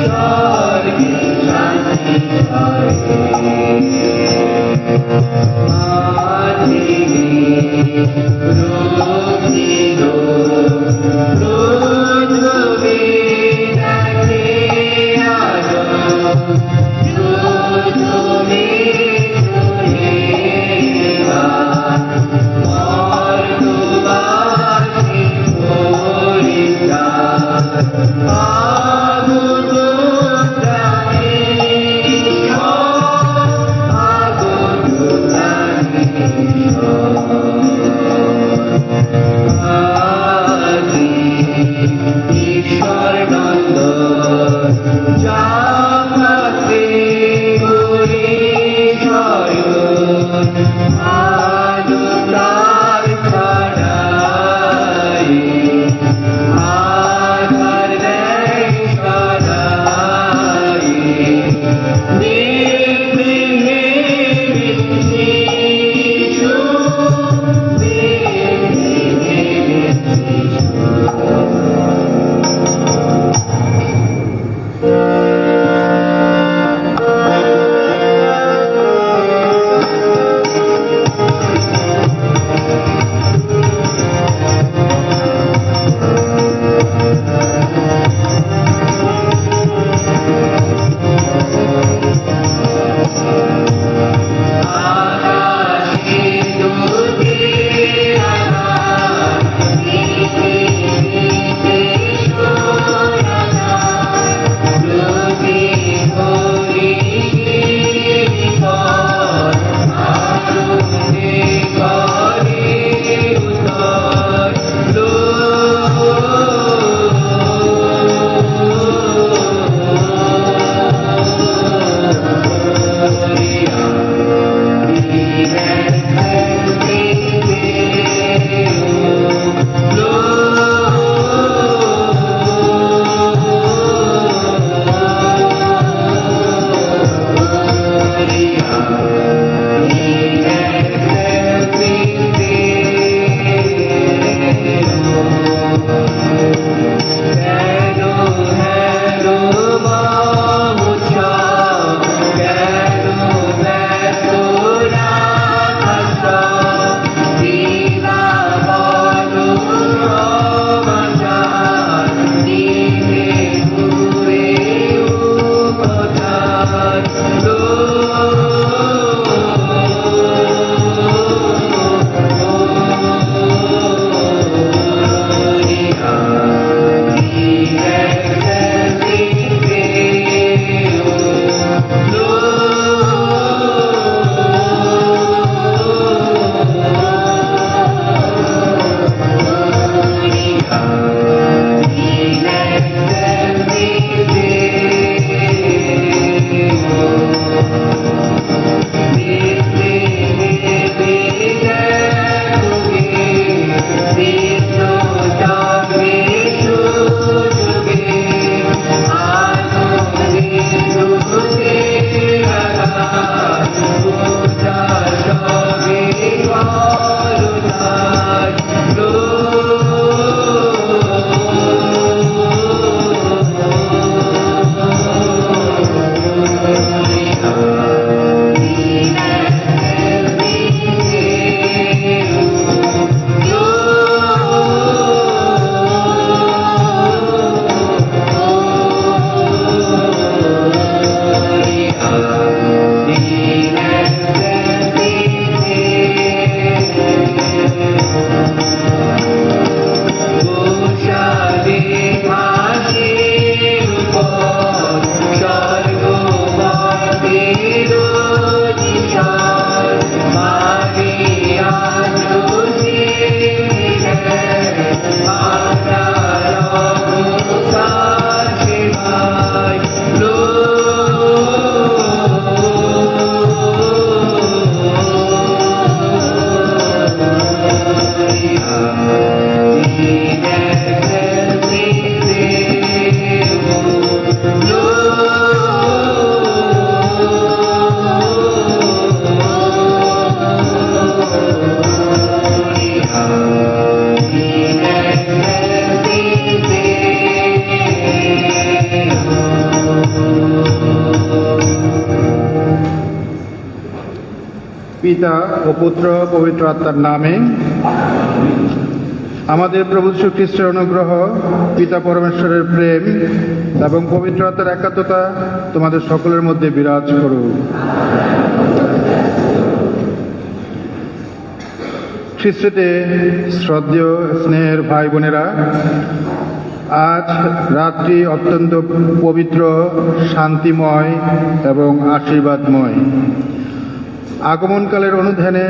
স্বর্গে শান্তি পিতা ও পুত্র পবিত্র আত্মার নামে। আমাদের প্রভু যীশু খ্রিস্টের অনুগ্রহ, পিতা পরমেশ্বরের প্রেম এবং পবিত্র আত্মার একাত্মতা তোমাদের সকলের মধ্যে বিরাজ করুক। খ্রিস্টে শ্রদ্ধেয় স্নেহের ভাই বোনেরা, আজ রাত্রি অত্যন্ত পবিত্র, শান্তিময় এবং আশীর্বাদময়। আগমনকালের অনুধ্যানে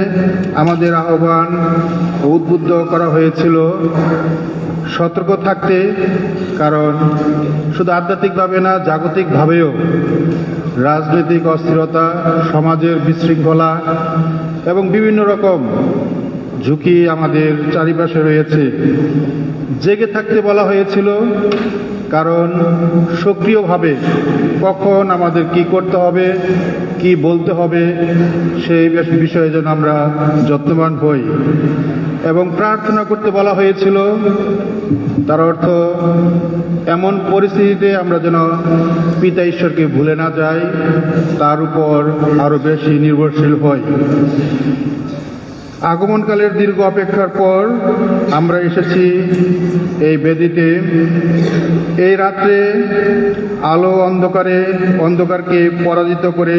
আমাদের আহ্বান ও উদ্বুদ্ধ করা হয়েছিল সতর্ক থাকতে, কারণ শুধু আধ্যাত্মিকভাবে না, জাগতিকভাবেও রাজনৈতিক অস্থিরতা, সমাজের বিশৃঙ্খলা এবং বিভিন্ন রকম ঝুঁকি আমাদের চারিপাশে রয়েছে। জেগে থাকতে বলা হয়েছিল, কারণ সক্রিয়ভাবে কখন আমাদের কি করতে হবে, কি বলতে হবে, সেই বিষয়ে যেন আমরা যত্নবান হই। এবং প্রার্থনা করতে বলা হয়েছিল, তার অর্থ এমন পরিস্থিতিতে আমরা যেন পিতা ঈশ্বরকে ভুলে না যাই, তার উপর আরও বেশি নির্ভরশীল হই। আগমনকালের দীর্ঘ অপেক্ষার পর আমরা এসেছি এই বেদিতে। এই রাত্রে আলো অন্ধকারকে পরাজিত করে,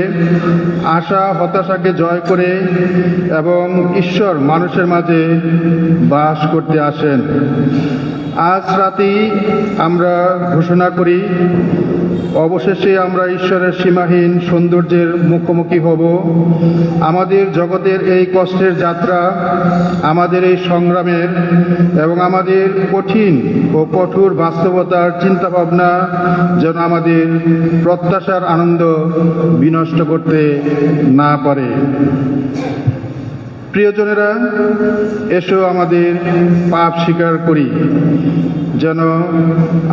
আশা হতাশাকে জয় করে এবং ঈশ্বর মানুষের মাঝে বাস করতে আসেন। আজ রাতেই আমরা ঘোষণা করি, অবশেষে আমরা ঈশ্বরের সীমাহীন সৌন্দর্যের মুখোমুখি হব। আমাদের জগতের এই কষ্টের যাত্রা, আমাদের এই সংগ্রামের এবং আমাদের কঠিন ও কঠোর বাস্তবতার চিন্তাভাবনা যেন আমাদের প্রত্যাশার আনন্দ বিনষ্ট করতে না পারে। প্রিয়জনেরা, এসো আমাদের পাপ স্বীকার করি, যেন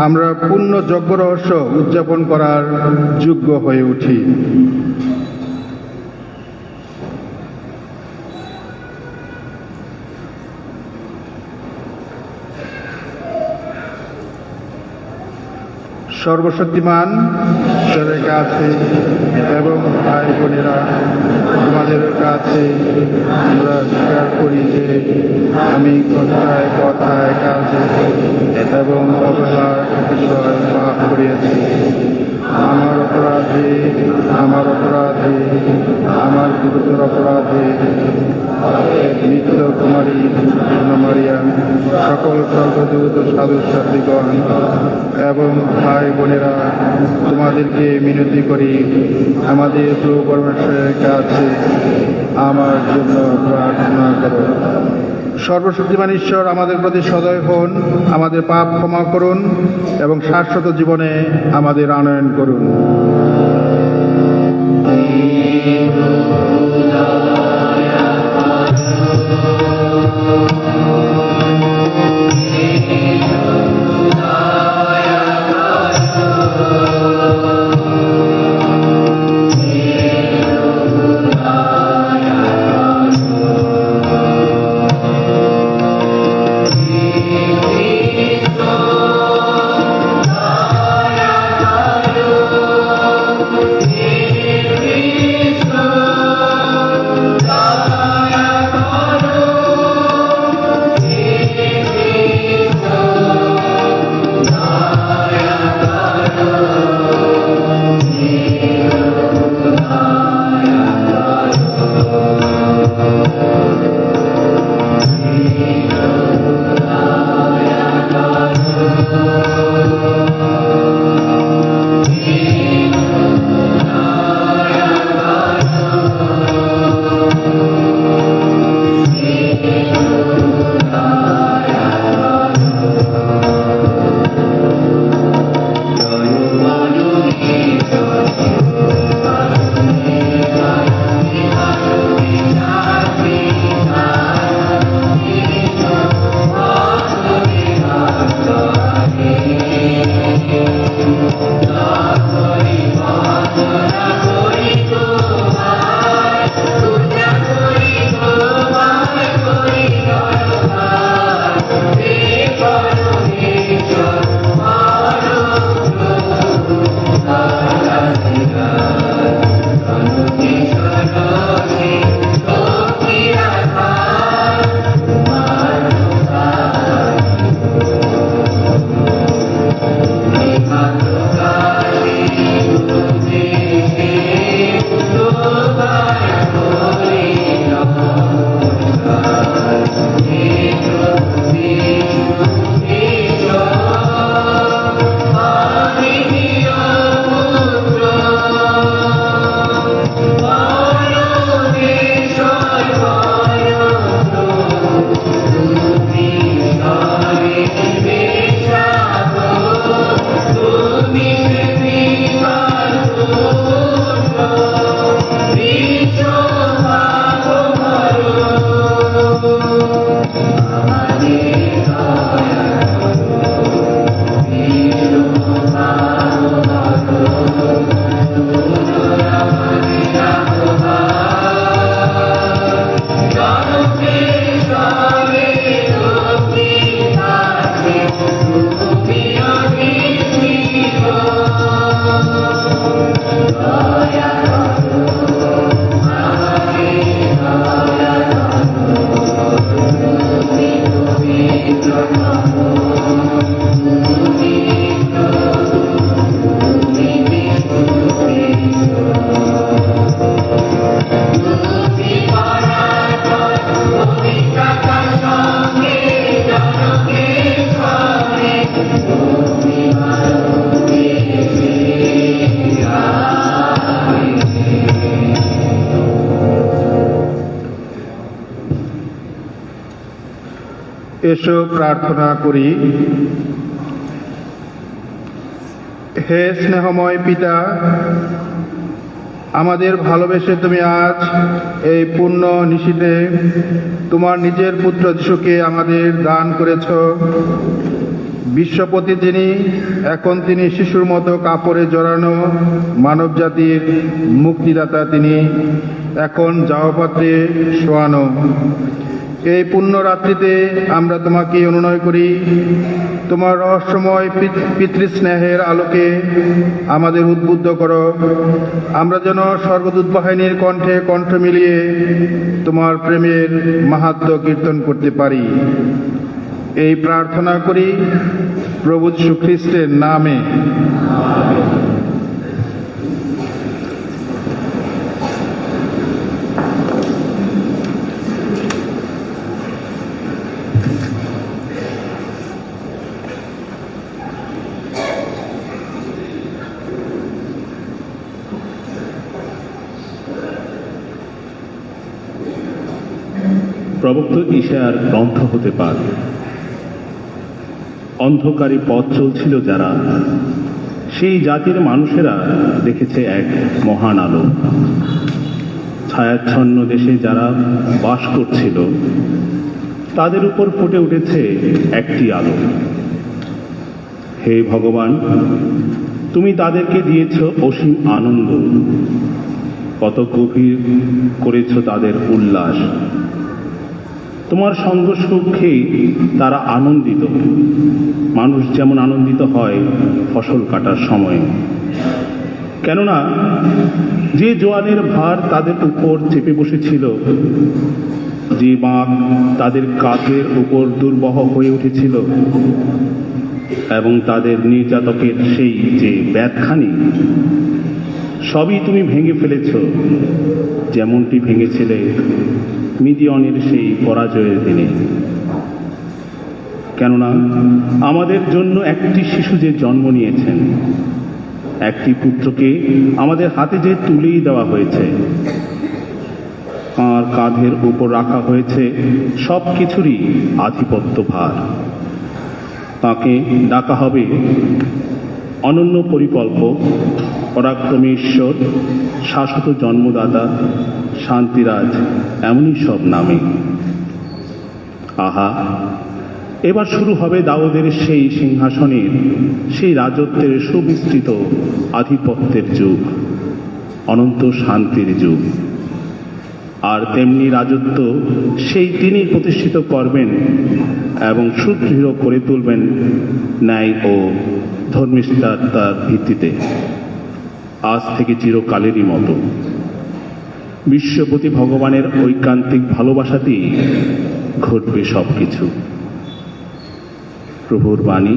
আমরা পূর্ণ যজ্ঞ রহস্য উদযাপন করার যোগ্য হয়ে উঠি। সর্বশক্তিমান ঈশ্বরের কাছে এবং ভাই বোনেরা, তোমাদের কাছে আমরা স্বীকার করি যে আমি কথায় কাজে এবং অবহেলার বিষয় পাপ করিয়াছি। আমার অপরাধে আমার গুরুতর অপরাধে নিত্য কুমারী মারিয়া, সকল স্বর্গদূত সাধু সাথীগণ এবং ভাই বোনেরা, তোমাদেরকে মিনতি করি, আমাদের প্রভু পরমেশ্বরের কাছে আমার জন্য প্রার্থনা করো। সর্বশক্তিমান ঈশ্বর আমাদের প্রতি সদয় হন, আমাদের পাপ ক্ষমা করুন এবং শাশ্বত জীবনে আমাদের আনয়ন করুন। এসো প্রার্থনা করি। হে স্নেহময় পিতা, আমাদের ভালোবেসে তুমি আজ এই পুণ্য নিশীথে তোমার নিজের পুত্র যিশুকে আমাদের দান করেছ। বিশ্বপতি যিনি, এখন তিনি শিশুর মতো কাপড়ে জড়ানো মানব জাতির মুক্তিদাতা, তিনি এখন যাওয়াপাত্রে শোয়ানো। এই পুণ্য রাত্রিতে আমরা তোমাকে অনুনয় করি, তোমার রহস্যময় পিতৃস্নেহের আলোকে আমাদের উদ্বুদ্ধ করো। আমরা যেন স্বর্গদূত বাহিনীর কণ্ঠে কণ্ঠ মিলিয়ে তোমার প্রেমের মাহাত্ম্য কীর্তন করতে পারি। এই প্রার্থনা করি প্রভু যীশু খ্রিস্টের নামে। প্রবক্ত ঈশায়ার গ্রন্থ হতে পারে। অন্ধকারে পথ চলছিল যারা, সেই জাতির মানুষেরা দেখেছে এক মহান আলো। ছায়াচ্ছন্ন দেশে যারা বাস করছিল, তাদের উপর ফুটে উঠেছে একটি আলো। হে ভগবান, তুমি তাদেরকে দিয়েছ অসীম আনন্দ, কত গভীর করেছ তাদের উল্লাস। তোমার সঙ্গ সুখে তারা আনন্দিত, মানুষ যেমন আনন্দিত হয় ফসল কাটার সময়। কেননা যে জোয়ানের ভার তাদের উপর চেপে বসেছিল, যে বাঁক তাদের কাঁধের উপর দুর্বহ হয়ে উঠেছিল, এবং তাদের নির্যাতকের সেই যে ব্যাধখানি, সবই তুমি ভেঙে ফেলেছ, যেমনটি ভেঙেছিলে মিদিয়নের সেই পরাজয়ের দিনে। কেননা আমাদের জন্য একটি শিশু যে জন্ম নিয়েছেন, একটি পুত্রকে আমাদের হাতে যে তুলেই দেওয়া হয়েছে, তাঁর কাঁধের উপর রাখা হয়েছে সব কিছুরই আধিপত্য ভার। তাকে ডাকা হবে অনন্য পরিকল্পক, পরাক্রমী ঈশ্বর, শাশ্বত জন্মদাতা, শান্তিরাজ, এমনই সব নামে। আহা, এবার শুরু হবে দাউদের সেই সিংহাসনের, সেই রাজত্বের সুবিস্তৃত আধিপত্যের যুগ, অনন্ত শান্তির যুগ। আর তেমনি রাজত্ব সেই তিনি প্রতিষ্ঠিত করবেন এবং সুদৃঢ় করে তুলবেন ন্যায় ও ধর্মিষ্ঠার ভিত্তিতে, আজ থেকে চিরকালেরই মতো। বিশ্বপতি ভগবানের ঐকান্তিক ভালোবাসাতেই ঘটবে সব কিছু। প্রভুর বাণী।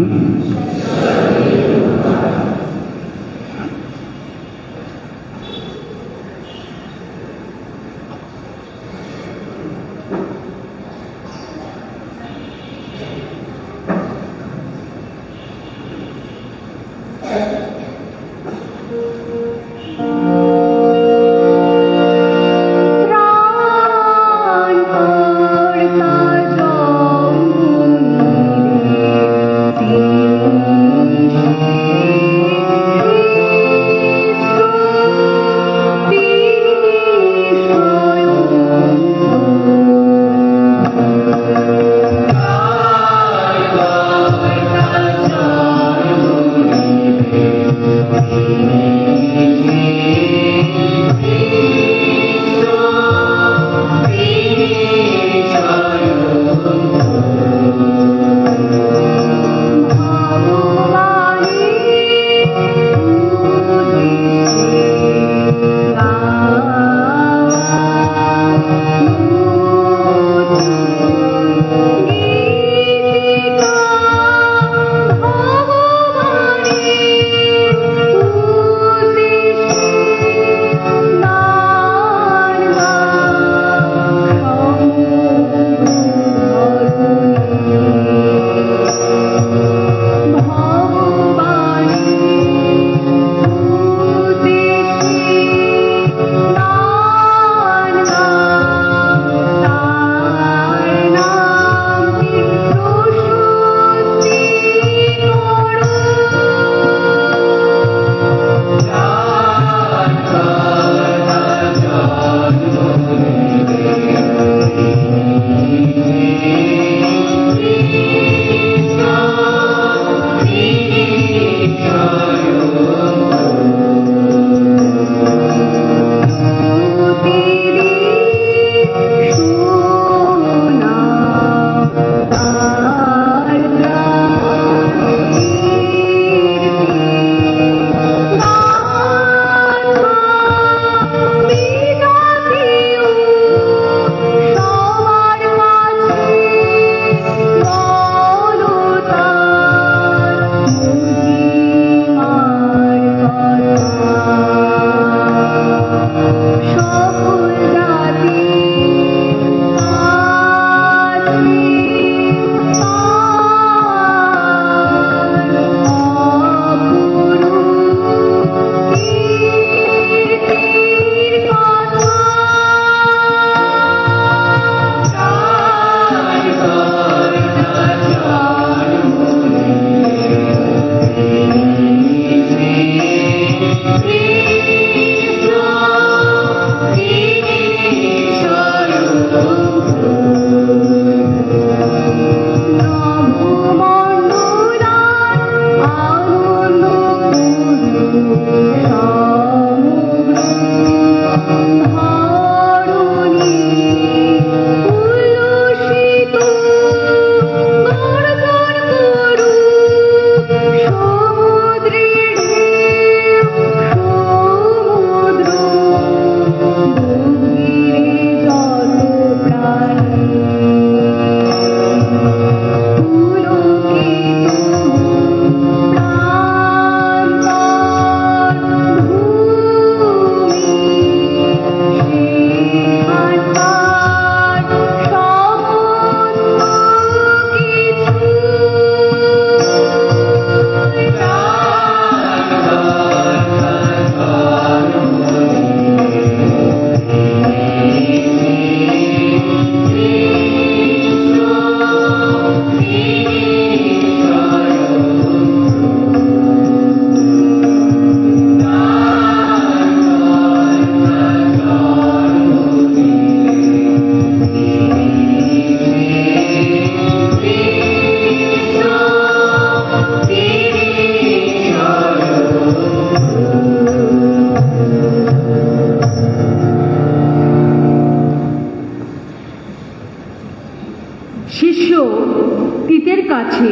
তিতের কাছে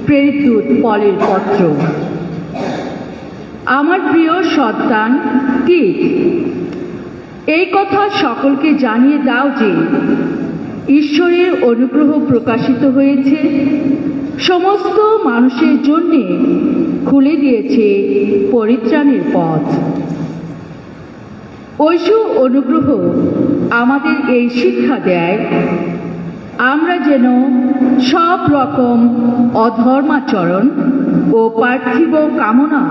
প্রেরিত দূত পলের পত্র। আমার প্রিয় সন্তান তিত, এই কথা সকলকে জানিয়ে দাও যে ঈশ্বরের অনুগ্রহ প্রকাশিত হয়েছে, সমস্ত মানুষের জন্য খুলে দিয়েছে পরিত্রাণের পথ। ঐশু অনুগ্রহ আমাদের এই শিক্ষা দেয় আমরা যেন সব রকম অধর্মাচরণ ও পার্থিব কামনা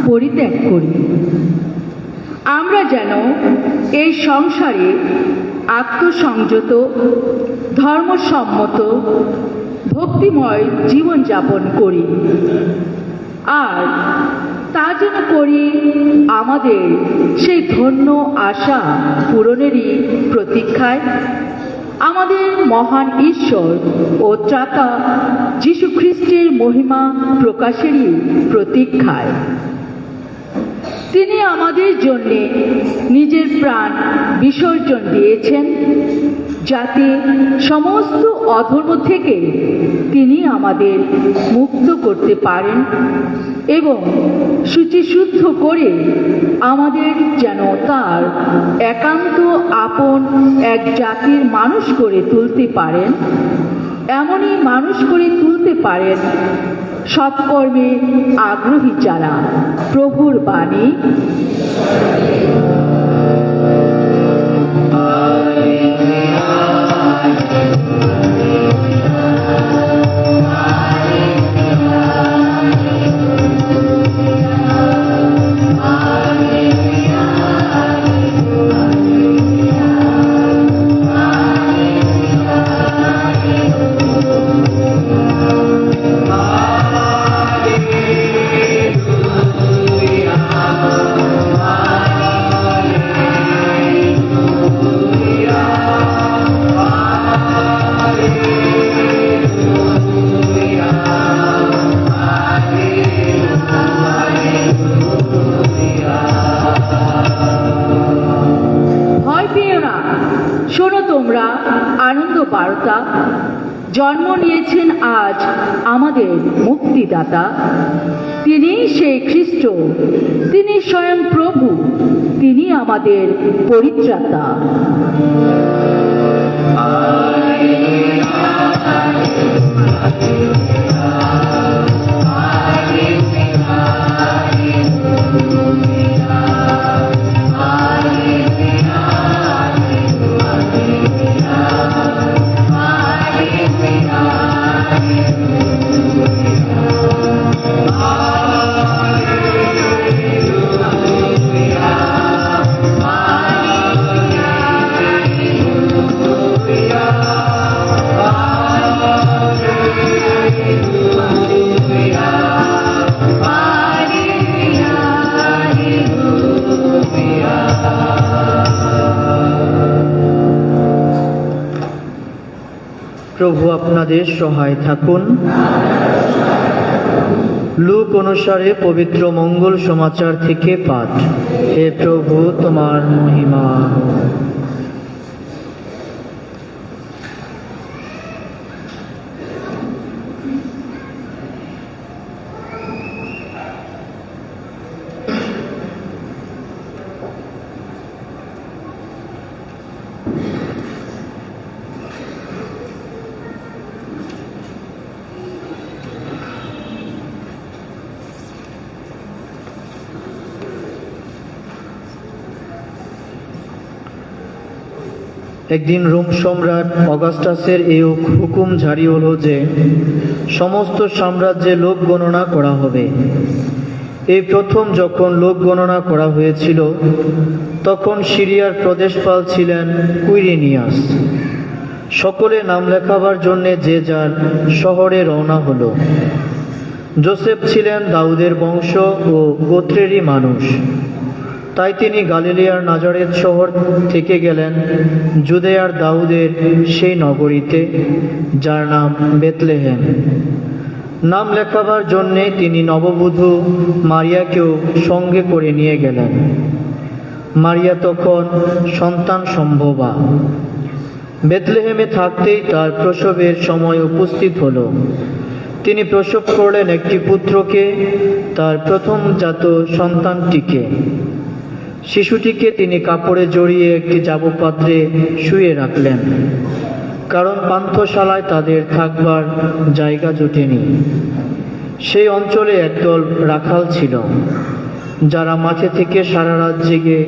পরিত্যাগ করি। আমরা যেন এই সংসারে আত্মসংযত, ধর্মসম্মত, ভক্তিময় জীবনযাপন করি। আর তা যেন করি আমাদের সেই ধন্য আশা পূরণেরই প্রতীক্ষায়, আমাদের মহান ঈশ্বর ও ত্রাতা যীশু খ্রিস্টের মহিমা প্রকাশেরই প্রতীক্ষায়। তিনি আমাদের জন্যে নিজের প্রাণ বিসর্জন দিয়েছেন, যাতে সমস্ত অধর্ম থেকে তিনি আমাদের মুক্ত করতে পারেন এবং শুচিশুদ্ধ করে আমাদের যেন তার একান্ত আপন এক জাতির মানুষ করে তুলতে পারেন। এমনই মানুষ করে তুলতে পারেন সৎকর্মে আগ্রহী যারা। প্রভুর বাণী। শোনো তোমরা আনন্দ বার্তা, জন্ম নিয়েছেন আজ আমাদের মুক্তিদাতা। তিনি সেই খ্রিস্ট, তিনি স্বয়ং প্রভু, তিনি আমাদের পরিত্রাতা। প্রভু আপনাদের সহায় থাকুন। লূক অনুসারে পবিত্র মঙ্গল সমাচার থেকে পাঠ। হে প্রভু, তোমার মহিমা। একদিন রোম সম্রাট অগাস্টাসের এই হুকুম জারি হলো যে সমস্ত সাম্রাজ্যে লোক গণনা করা হবে। এই প্রথম যখন লোক গণনা করা হয়েছিল তখন সিরিয়ার প্রদেশপাল ছিলেন কুইরিনিয়াস। সকলে নাম লেখাবার জন্যে যে যার শহরে রওনা হলো। যোসেফ ছিলেন দাউদের বংশ ও গোত্রেরই মানুষ, তাই তিনি গালিলিয়ার নাজারেত শহর থেকে গেলেন জুদেয়ার দাউদের সেই নগরীতে, যার নাম বেথলেহেম। নাম লেখাবার জন্যে তিনি নববধূ মারিয়াকেও সঙ্গে করে নিয়ে গেলেন। মারিয়া তখন সন্তান সম্ভবা। বেথলেহেমে থাকতেই তার প্রসবের সময় উপস্থিত হলো। তিনি প্রসব করলেন একটি পুত্রকে, তার প্রথমজাত সন্তানটিকে। শিশুটিকে তিনি কাপড়ে জড়িয়ে একটি জাবপাত্রে শুয়ে রাখলেন, কারণ পান্থশালায় তাদের থাকবার জায়গা জোটেনি। সেই অঞ্চলে একদল রাখাল ছিল, যারা মাঠে থেকে সারা রাত জেগে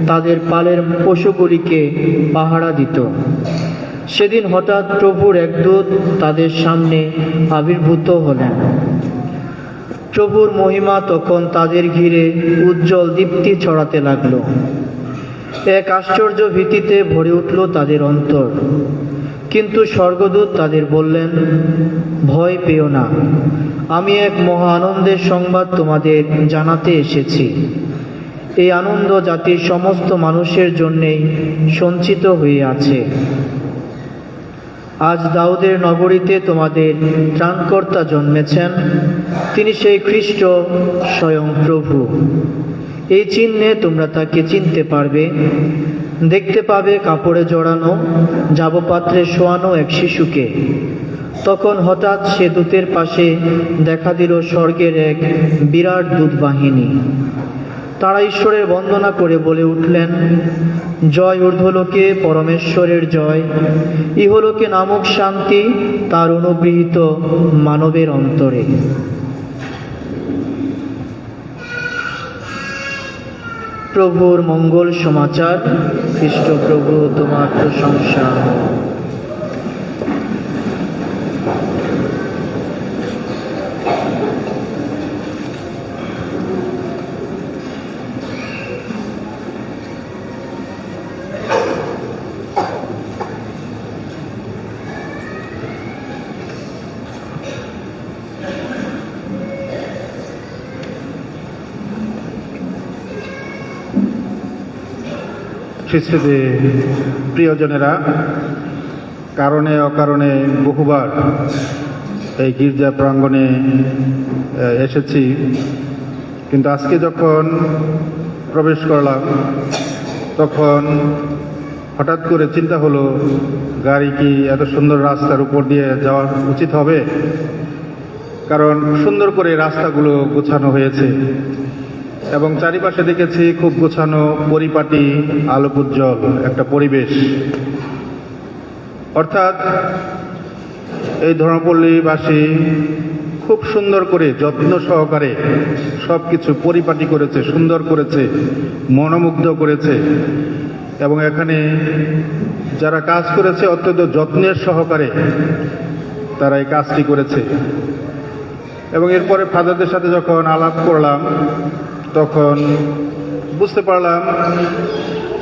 তাদের পালের পশুগুলিকে পাহারা দিত। সেদিন হঠাৎ প্রভুর এক দূত তাদের সামনে আবির্ভূত হলেন। প্রভুর মহিমা তখন তাদের ঘিরে উজ্জ্বল দীপ্তি ছড়াতে লাগলো। এক আশ্চর্য ভীতিতে ভরে উঠল তাদের অন্তর। কিন্তু স্বর্গদূত তাদের বললেন, ভয় পেও না, আমি এক মহা আনন্দের সংবাদ তোমাদের জানাতে এসেছি। এই আনন্দ জাতির সমস্ত মানুষের জন্যেই সঞ্চিত হয়ে আছে। আজ দাউদের নগরীতে তোমাদের ত্রাণকর্তা জন্মেছেন, তিনি সেই খ্রিস্ট, স্বয়ং প্রভু। এই চিহ্নে তোমরা তাকে চিনতে পারবে। দেখতে পাবে কাপড়ে জড়ানো, জাবপাত্রে শোয়ানো এক শিশুকে। তখন হঠাৎ সে দূতের পাশে দেখা দিল স্বর্গের এক বিরাট দূত বাহিনী। তারা ঈশ্বরের বন্দনা করে বলে উঠলেন, জয় ঊর্ধ্বলোকে পরমেশ্বরের জয়, ইহলোকে নামক শান্তি তার অনুগৃহীত মানবের অন্তরে। প্রভুর মঙ্গল সমাচার। খ্রিস্ট প্রভু, তোমার প্রশংসা। খ্রিস্টে প্রিয়জনেরা, কারণে অকারণে বহুবার এই গির্জা প্রাঙ্গণে এসেছি, কিন্তু আজকে যখন প্রবেশ করলাম তখন হঠাৎ করে চিন্তা হলো, গাড়ি কি এত সুন্দর রাস্তার উপর দিয়ে যাওয়া উচিত হবে? কারণ সুন্দর করে রাস্তাগুলো গোছানো হয়েছে এবং চারিপাশে দেখেছি খুব গোছানো, পরিপাটি, আলোকোজ্জ্বল একটা পরিবেশ। অর্থাৎ এই ধর্মপল্লীবাসী খুব সুন্দর করে যত্ন সহকারে সব কিছু পরিপাটি করেছে, সুন্দর করেছে, মনোমুগ্ধ করেছে। এবং এখানে যারা কাজ করেছে অত্যন্ত যত্নের সহকারে তারা এই কাজটি করেছে। এবং এরপরে ফাদারদের সাথে যখন আলাপ করলাম তখন বুঝতে পারলাম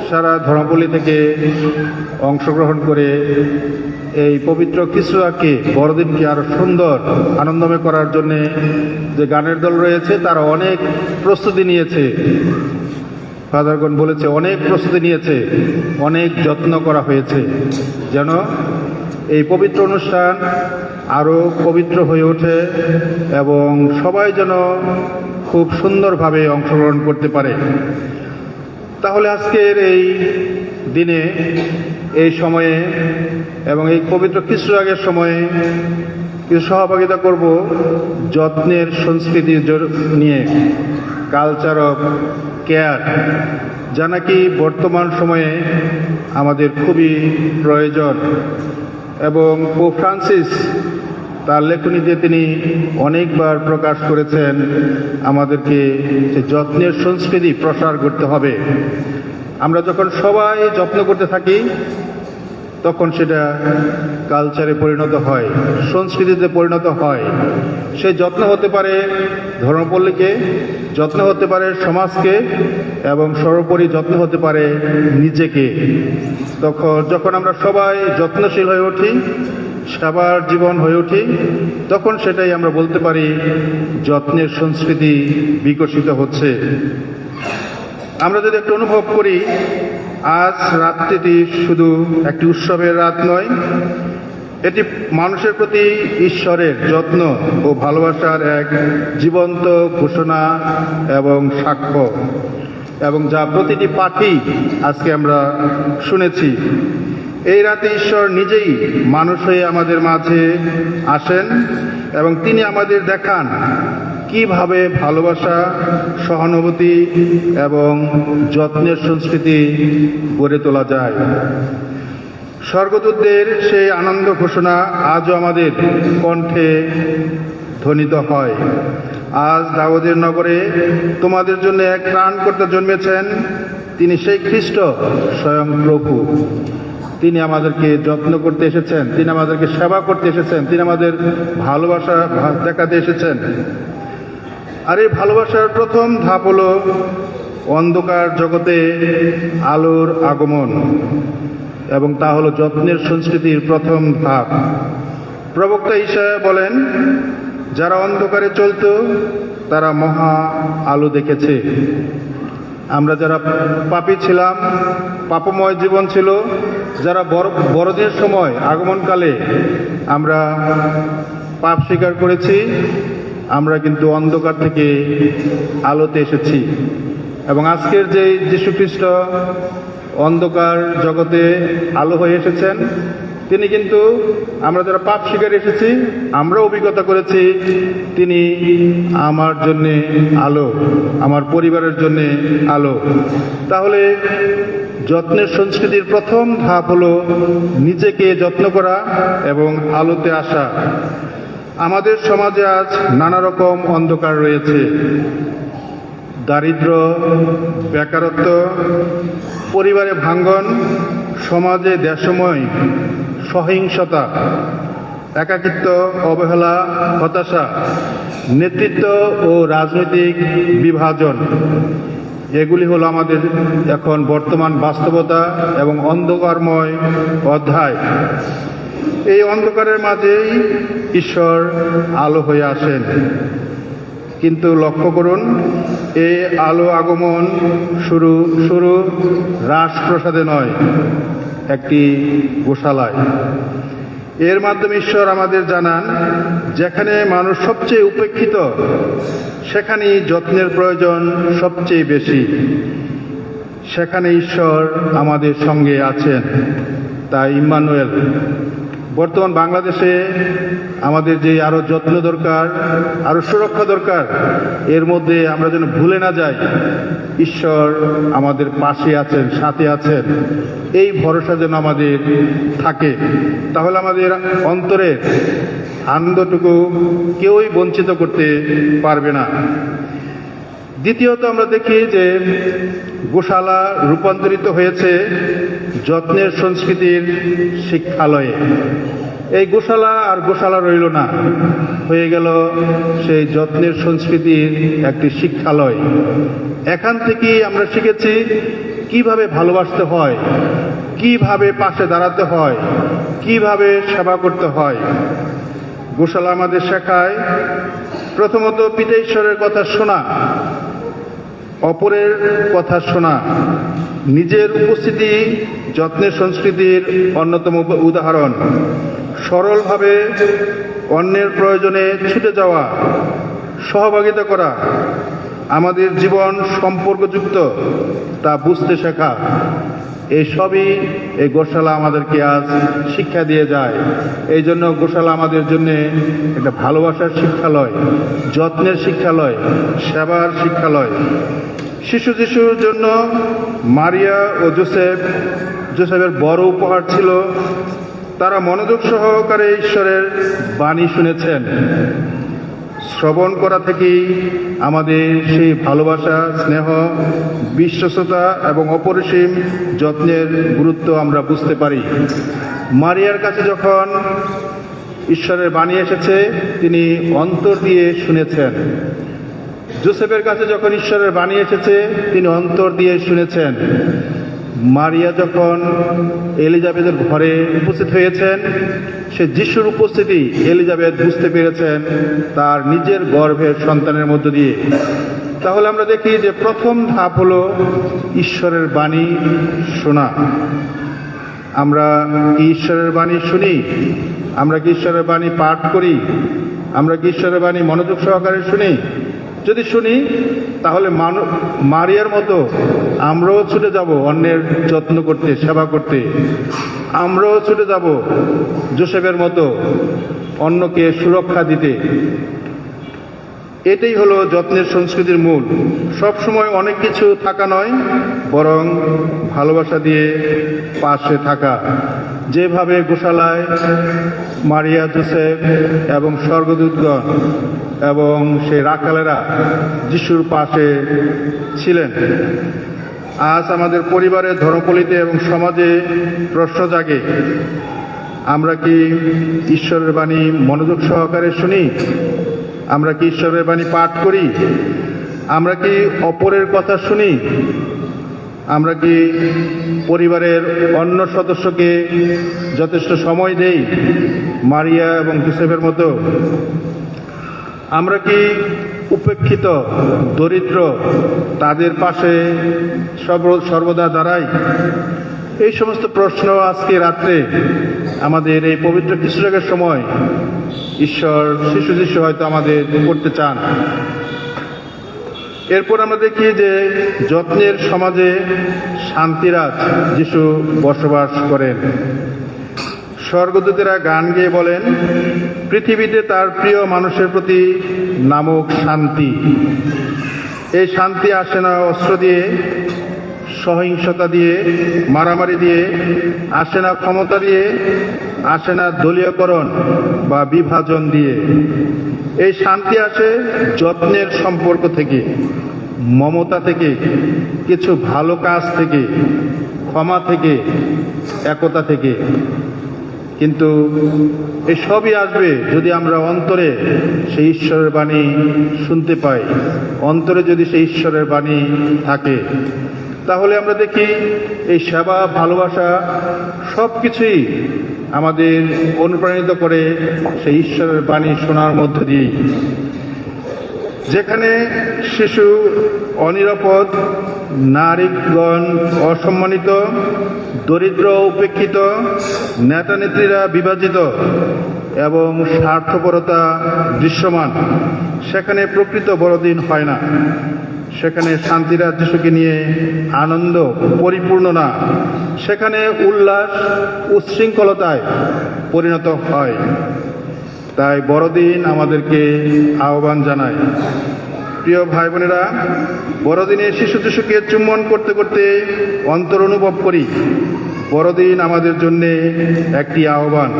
সারা ধর্মপল্লী থেকে অংশগ্রহণ করে এই পবিত্র খ্রিস্টকে, বড়দিনকে আরো সুন্দর আনন্দময় করার জন্য যে গানের দল রয়েছে তারা অনেক প্রস্তুতি নিয়েছে। ফাদারগণ বলেছে অনেক প্রস্তুতি নিয়েছে, অনেক যত্ন করা হয়েছে যেন এই পবিত্র অনুষ্ঠান আরো পবিত্র হয়ে ওঠে এবং সবাই যেন খুব সুন্দরভাবে অংশগ্রহণ করতে পারে। তাহলে আজকের এই দিনে, এই সময়ে এবং এই পবিত্র খ্রিস্টরাগের সময়ে কিছু সহভাগিতা করব যত্নের সংস্কৃতি নিয়ে, কালচার অফ কেয়ার, যা নাকি বর্তমান সময়ে আমাদের খুবই প্রয়োজন। এবং পোপ ফ্রান্সিস তার লেখনীতে তিনি অনেকবার প্রকাশ করেছেন আমাদেরকে যে যত্নের সংস্কৃতি প্রসার করতে হবে। আমরা যখন সবাই যত্ন করতে থাকি তখন সেটা কালচারে পরিণত হয়, সংস্কৃতিতে পরিণত হয়। সেই যত্ন হতে পারে ধর্মপল্লীকে, যত্ন হতে পারে সমাজকে এবং সর্বোপরি যত্ন হতে পারে নিজেকে। যখন আমরা সবাই যত্নশীল হয়ে উঠি, সেবার জীবন হয়ে উঠি, তখন সেটাই আমরা বলতে পারি যত্নের সংস্কৃতি বিকশিত হচ্ছে। আমরা যদি একটু অনুভব করি, আজ রাত্রিটি শুধু একটি উৎসবের রাত নয়, এটি মানুষের প্রতি ঈশ্বরের যত্ন ও ভালোবাসার এক জীবন্ত ঘোষণা এবং সাক্ষ্য, এবং যা প্রতিটি পাঠই আজকে আমরা শুনেছি। এই রাতে ঈশ্বর নিজেই মানুষ হয়ে আমাদের মাঝে আসেন এবং তিনি আমাদের দেখান কিভাবে ভালোবাসা, সহানুভূতি এবং যত্নের সংস্কৃতি গড়ে তোলা যায়। স্বর্গদূতদের সেই আনন্দ ঘোষণা আজও আমাদের কণ্ঠে ধ্বনিত হয়। আজ দাউদের নগরে তোমাদের জন্য এক ত্রাণকর্তা জন্মেছেন, তিনি সেই খ্রিস্ট, স্বয়ং প্রভু। তিনি আমাদেরকে যত্ন করতে এসেছেন, তিনি আমাদেরকে সেবা করতে এসেছেন, তিনি আমাদের ভালোবাসা দেখাতে এসেছেন। আর এই ভালোবাসার প্রথম ধাপ হলো অন্ধকার জগতে আলোর আগমন, এবং তা হলো যত্নের সংস্কৃতির প্রথম ধাপ। প্রবক্তা ঈশায়া বলেন, যারা অন্ধকারে চলত তারা মহা আলো দেখেছে। আমরা যারা পাপী ছিলাম, পাপময় জীবন ছিল, যারা বড়দিনের সময় আগমনকালে আমরা পাপ স্বীকার করেছি, আমরা কিন্তু অন্ধকার থেকে আলোতে এসেছি। এবং আজকের যে যীশুখ্রিস্ট অন্ধকার জগতে আলো হয়ে এসেছেন, তিনি কিন্তু আমরা যারা পাপ স্বীকার এসেছি, আমরা অভিজ্ঞতা করেছি তিনি আমার জন্যে আলো, আমার পরিবারের জন্যে আলো। তাহলে যত্নের সংস্কৃতির প্রথম ধাপ হলো নিজেকে যত্ন করা এবং আলোতে আসা। আমাদের সমাজে আজ নানা রকম অন্ধকার রয়েছে। দারিদ্র্য, বেকারত্ব, পরিবারে ভাঙ্গন, সমাজে দেশময় সহিংসতা, একাকিত্ব, অবহেলা, হতাশা, নেতৃত্ব ও রাজনৈতিক বিভাজন, এগুলি হলো আমাদের এখন বর্তমান বাস্তবতা এবং অন্ধকারময় অধ্যায়। এই অন্ধকারের মাঝেই ঈশ্বর আলো হয়ে আসেন। কিন্তু লক্ষ্য করুন, এই আলো আগমন শুরু রাজপ্রাসাদে নয়, একটি গোশালায়। এর মাধ্যমে ঈশ্বর আমাদের জানান, যেখানে মানুষ সবচেয়ে উপেক্ষিত, সেখানেই যত্নের প্রয়োজন সবচেয়ে বেশি। সেখানে ঈশ্বর আমাদের সঙ্গে আছেন। তাই ইম্মানুয়েল। বর্তমান বাংলাদেশে আমাদের যে আরো যত্ন দরকার, আরো সুরক্ষা দরকার, এর মধ্যে আমরা যেন ভুলে না যাই ঈশ্বর আমাদের পাশে আছেন, সাথে আছেন। এই ভরসা যেন আমাদের থাকে, তাহলে আমাদের অন্তরের আনন্দটুকু কেউই বঞ্চিত করতে পারবে না। দ্বিতীয়ত আমরা দেখি যে গোশালা রূপান্তরিত হয়েছে যত্নের সংস্কৃতির শিক্ষালয়ে। এই গোশালা আর গোশালা রইল না, হয়ে গেল সেই যত্নের সংস্কৃতির একটি শিক্ষালয়। এখান থেকেই আমরা শিখেছি কিভাবে ভালোবাসতে হয়, কিভাবে পাশে দাঁড়াতে হয়, কিভাবে সেবা করতে হয়। গোশালা আমাদের শেখায় প্রথমত পিতা ঈশ্বরের কথা শোনা, অপরের কথা শোনা। নিজের উপস্থিতি যত্নের সংস্কৃতির অন্যতম উদাহরণ। সরলভাবে অন্যের প্রয়োজনে ছুটে যাওয়া, সহভাগিতা করা, আমাদের জীবন সম্পর্কযুক্ত তা বুঝতে শেখা, এই সবই এই গোশালা আমাদেরকে আজ শিক্ষা দিয়ে যায়। এই জন্য গোশালা আমাদের জন্য একটা ভালোবাসার শিক্ষালয়, যত্নের শিক্ষালয়, সেবার শিক্ষালয়। যিশুর জন্য মারিয়া ও জোসেফের বড় উপহার ছিল তারা মনোযোগ সহকারে ঈশ্বরের বাণী শুনেছেন। শ্রবণ করা থেকেই আমাদের সেই ভালোবাসা, স্নেহ, বিশ্বস্ততা এবং অপরিসীম যত্নের গুরুত্ব আমরা বুঝতে পারি। মারিয়ার কাছে যখন ঈশ্বরের বাণী এসেছে, তিনি অন্তর দিয়ে শুনেছেন। জোসেফের কাছে যখন ঈশ্বরের বাণী এসেছে, তিনি অন্তর দিয়ে শুনেছেন। মারিয়া যখন এলিজাবেথের ঘরে উপস্থিত হয়েছেন, সে যিশুর উপস্থিতি এলিজাবেথ বুঝতে পেরেছেন তার নিজের গর্ভের সন্তানের মধ্য দিয়ে। তাহলে আমরা দেখি যে প্রথম ধাপ হলো ঈশ্বরের বাণী শোনা। আমরা কি ঈশ্বরের বাণী শুনি? আমরা কি ঈশ্বরের বাণী পাঠ করি? আমরা কি ঈশ্বরের বাণী মনোযোগ সহকারে শুনি? যদি শুনি, তাহলে মারিয়ার মতো আমরাও ছুটে যাব অন্যের যত্ন করতে, সেবা করতে। আমরাও ছুটে যাব যোসেফের মতো অন্যকে সুরক্ষা দিতে। এটাই হলো যত্নের সংস্কৃতির মূল। সব সময় অনেক কিছু থাকা নয়, বরং ভালোবাসা দিয়ে পাশে থাকা। যেভাবে গোশালায় মারিয়া, যোসেফ এবং স্বর্গদূতগণ এবং সেই রাখালেরা যিশুর পাশে ছিলেন। আজ আমাদের পরিবারে, ধর্মপল্লীতে এবং সমাজে প্রশ্ন জাগে, আমরা কি ঈশ্বরের বাণী মনোযোগ সহকারে শুনি? আমরা কি ঈশ্বরের বাণী পাঠ করি? আমরা কি অপরের কথা শুনি? আমরা কি পরিবারের অন্য সদস্যকে যথেষ্ট সময় দেই, মারিয়া এবং যোসেফের মতো? আমরা কি উপেক্ষিত, দরিদ্র, তাদের পাশে সর্বদা দাঁড়াই? এই সমস্ত প্রশ্ন আজকে রাত্রে আমাদের এই পবিত্র খ্রিস্টজাগের সময় ঈশ্বর শিশু যিশু হয়তো আমাদের করতে চান। এরপর আমরা দেখি যে যত্নের সমাজে শান্তিরাজ যিশু বসবাস করেন। স্বর্গদূতেরা গান গেয়ে বলেন, পৃথিবীতে তার প্রিয় মানুষের প্রতি নামক শান্তি। এই শান্তি আসে না অস্ত্র দিয়ে, সহিংসতা দিয়ে, মারামারি দিয়ে, আসে না ক্ষমতা দিয়ে, আসে না দলীয়করণ বা বিভাজন দিয়ে। এই শান্তি আসে যত্নের সম্পর্ক থেকে, মমতা থেকে, কিছু ভালো কাজ থেকে, ক্ষমা থেকে, একতা থেকে। কিন্তু এসবই আসবে যদি আমরা অন্তরে সেই ঈশ্বরের বাণী শুনতে পাই, অন্তরে যদি সেই ঈশ্বরের বাণী থাকে। তাহলে আমরা দেখি এই সেবা, ভালোবাসা সব কিছুই আমাদের অনুপ্রাণিত করে সেই ঈশ্বরের বাণী শোনার মধ্য দিয়েই। যেখানে শিশু অনিরাপদ, নারীগণ অসম্মানিত, দরিদ্র উপেক্ষিত, নেতা নেত্রীরা বিভাজিত এবং স্বার্থপরতা দৃশ্যমান, সেখানে প্রকৃত বড়দিন হয় না। সেখানে শান্তিরাজ যিশুকে নিয়ে আনন্দ পরিপূর্ণ না, সেখানে উল্লাস উচ্ছৃঙ্খলতায় পরিণত হয়। তাই বড়দিন আমাদেরকে আহ্বান জানায়। প্রিয় ভাই বোনেরা, বড়দিনে শিশু যিশুকে চুম্বন করতে করতে অন্তর অনুভব করি বড়দিন আমাদের জন্য একটি আহ্বান,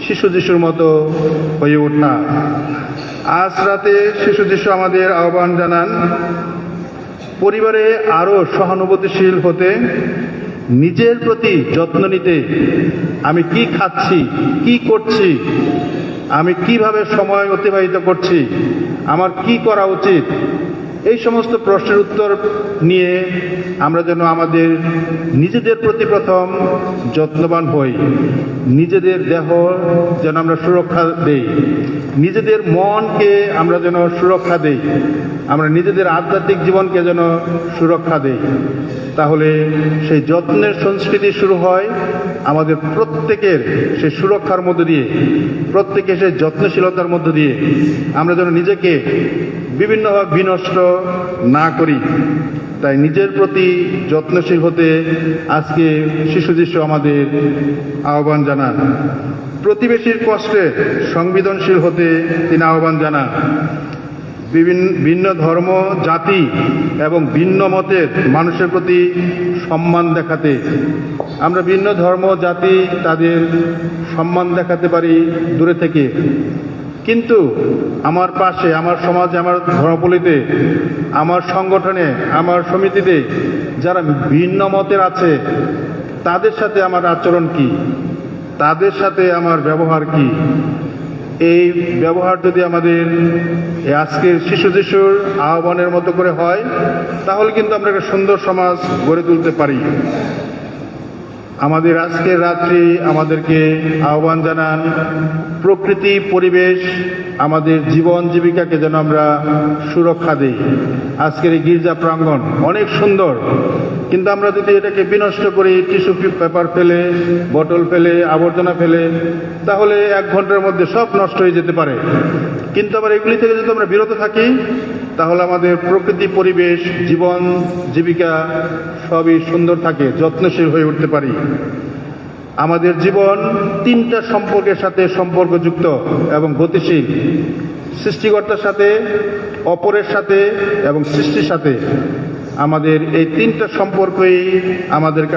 শিশু যিশুর মতো হয়ে ওঠা। আজ রাতে শিশু যিশু আমাদের আহ্বান জানান পরিবারে আরো সহানুভূতিশীল হতে, নিজের প্রতি যত্ন নিতে। আমি কি খাচ্ছি, কি করছি, আমি কিভাবে সময় অতিবাহিত করছি, আমার কি করা উচিত, এই সমস্ত প্রশ্নের উত্তর নিয়ে আমরা যেন আমাদের নিজেদের প্রতি প্রথম যত্নবান হই। নিজেদের দেহ যেন আমরা সুরক্ষা দেই, নিজেদের মনকে আমরা যেন সুরক্ষা দেই, আমরা নিজেদের আধ্যাত্মিক জীবনকে যেন সুরক্ষা দেই। তাহলে সেই যত্নের সংস্কৃতি শুরু হয় আমাদের প্রত্যেকের সেই সুরক্ষার মধ্য দিয়ে, প্রত্যেকের সেই যত্নশীলতার মধ্য দিয়ে। আমরা যেন নিজেকে বিভিন্নভাবে বিনষ্ট না করি। তাই নিজের প্রতি যত্নশীল হতে আজকে শিশু যিশু আমাদের আহ্বান জানান। প্রতিবেশীর কষ্টে সংবেদনশীল হতে তিনি আহ্বান জানান। ভিন্ন ধর্ম, জাতি এবং ভিন্ন মতের মানুষের প্রতি সম্মান দেখাতে। আমরা ভিন্ন ধর্ম, জাতি, তাদের সম্মান দেখাতে পারি দূরে থেকে, কিন্তু আমার পাশে, আমার সমাজে, আমার ধর্মপল্লীতে, আমার সংগঠনে, আমার সমিতিতে যারা ভিন্ন মতের আছে, তাদের সাথে আমার আচরণ কি, তাদের সাথে আমার ব্যবহার কি? এই ব্যবহার যদি আমাদের আজকের শিশু যিশুর আহ্বানের মতো করে হয়, তাহলে কিন্তু আমরা একটা সুন্দর সমাজ গড়ে তুলতে পারি। আমাদের আজকের রাত্রি আমাদেরকে আহ্বান জানান প্রকৃতি, পরিবেশ, আমাদের জীবন জীবিকাকে যেন আমরা সুরক্ষা দিই। আজকের এই গির্জা প্রাঙ্গণ অনেক সুন্দর, কিন্তু আমরা যদি এটাকে বিনষ্ট করি, টিস্যু পেপার ফেলে, বোতল ফেলে, আবর্জনা ফেলে, তাহলে 1 ঘন্টার মধ্যে সব নষ্ট হয়ে যেতে পারে। কিন্তু আবার এগুলি থেকে যদি আমরা বিরত থাকি, তাহলে আমাদের প্রকৃতি, পরিবেশ, জীবন, জীবিকা সবই সুন্দর থাকে, যত্নশীল হয়ে উঠতে পারি। আমাদের জীবন তিনটা সম্পর্কের সাথে সম্পর্কযুক্ত এবং গতিশীল: সৃষ্টিকর্তার সাথে, অপরের সাথে এবং সৃষ্টির সাথে। আমাদের এই তিনটা সম্পর্কই আমাদেরকে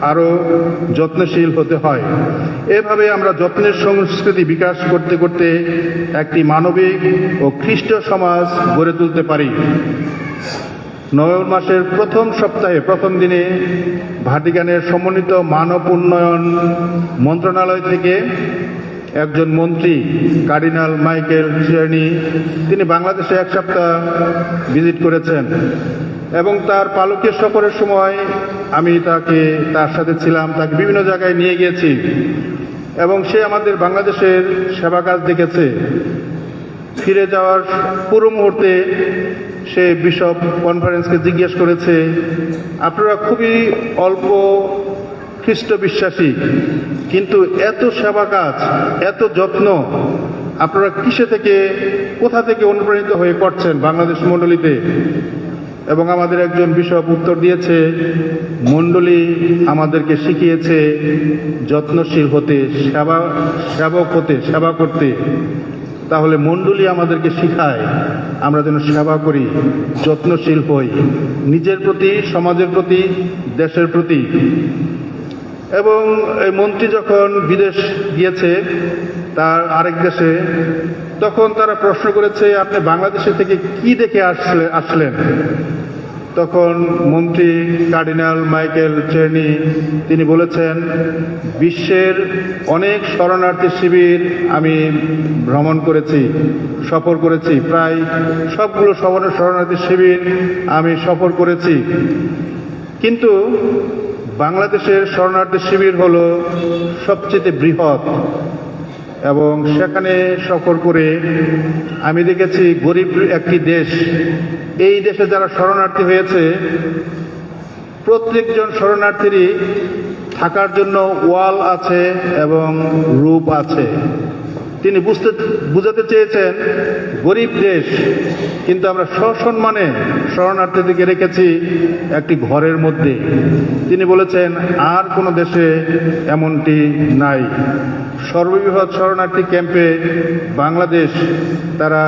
আরও যত্নশীল হতে হয়। এভাবে আমরা যত্নের সংস্কৃতি বিকাশ করতে করতে একটি মানবিক ও খ্রিস্ট সমাজ গড়ে তুলতে পারি। নভেম্বর মাসের প্রথম সপ্তাহে প্রথম দিনে ভাটিকানের সমন্বিত মানব উন্নয়ন মন্ত্রণালয় থেকে একজন মন্ত্রী কার্ডিনাল মাইকেল চিয়ার্নি তিনি বাংলাদেশে এক সপ্তাহ ভিজিট করেছেন এবং তার পালকীয় সফরের সময় আমি তার সাথে ছিলাম, তাকে বিভিন্ন জায়গায় নিয়ে গিয়েছি এবং সে আমাদের বাংলাদেশের সেবা কাজ দেখেছে। ফিরে যাওয়ার পুরো মুহূর্তে সে বিশপ কনফারেন্সকে জিজ্ঞেস করেছে, আপনারা খুবই অল্প খ্রিস্ট বিশ্বাসী, কিন্তু এত সেবা কাজ, এত যত্ন আপনারা কোথা থেকে অনুপ্রাণিত হয়ে করছেন বাংলাদেশ মণ্ডলীতে? এবং আমাদের একজন বিশপ উত্তর দিয়েছে, মণ্ডলী আমাদেরকে শিখিয়েছে যত্নশীল হতে, সেবক হতে, সেবা করতে। তাহলে মণ্ডলী আমাদেরকে শিখায় আমরা যেন সেবা করি, যত্নশীল হই, নিজের প্রতি, সমাজের প্রতি, দেশের প্রতি। এবং এই মন্ত্রী যখন বিদেশ গিয়েছে তার আরেক দেশে, তখন তারা প্রশ্ন করেছে, আপনি বাংলাদেশে থেকে কি দেখে আসলেন? তখন মন্ত্রী কার্ডিনাল মাইকেল চিয়ার্নি তিনি বলেছেন, বিশ্বের অনেক শরণার্থী শিবির আমি ভ্রমণ করেছি, সফর করেছি, প্রায় সবগুলো শরণার্থী শিবির আমি সফর করেছি, কিন্তু বাংলাদেশের শরণার্থী শিবির হলো সবচেয়ে বৃহৎ। এবং সেখানে সফর করে আমি দেখেছি গরিব একটি দেশ, এই দেশে যারা শরণার্থী হয়েছে প্রত্যেকজন শরণার্থীরই থাকার জন্য ওয়াল আছে এবং রূপ আছে। তিনি বুঝাতে চেয়েছেন গরিব দেশ, কিন্তু আমরা সসম্মানে শরণার্থীদেরকে রেখেছি একটি ঘরের মধ্যে। তিনি বলেছেন আর কোনো দেশে এমনটি নাই। সর্ববৃহৎ শরণার্থী ক্যাম্পে বাংলাদেশ তারা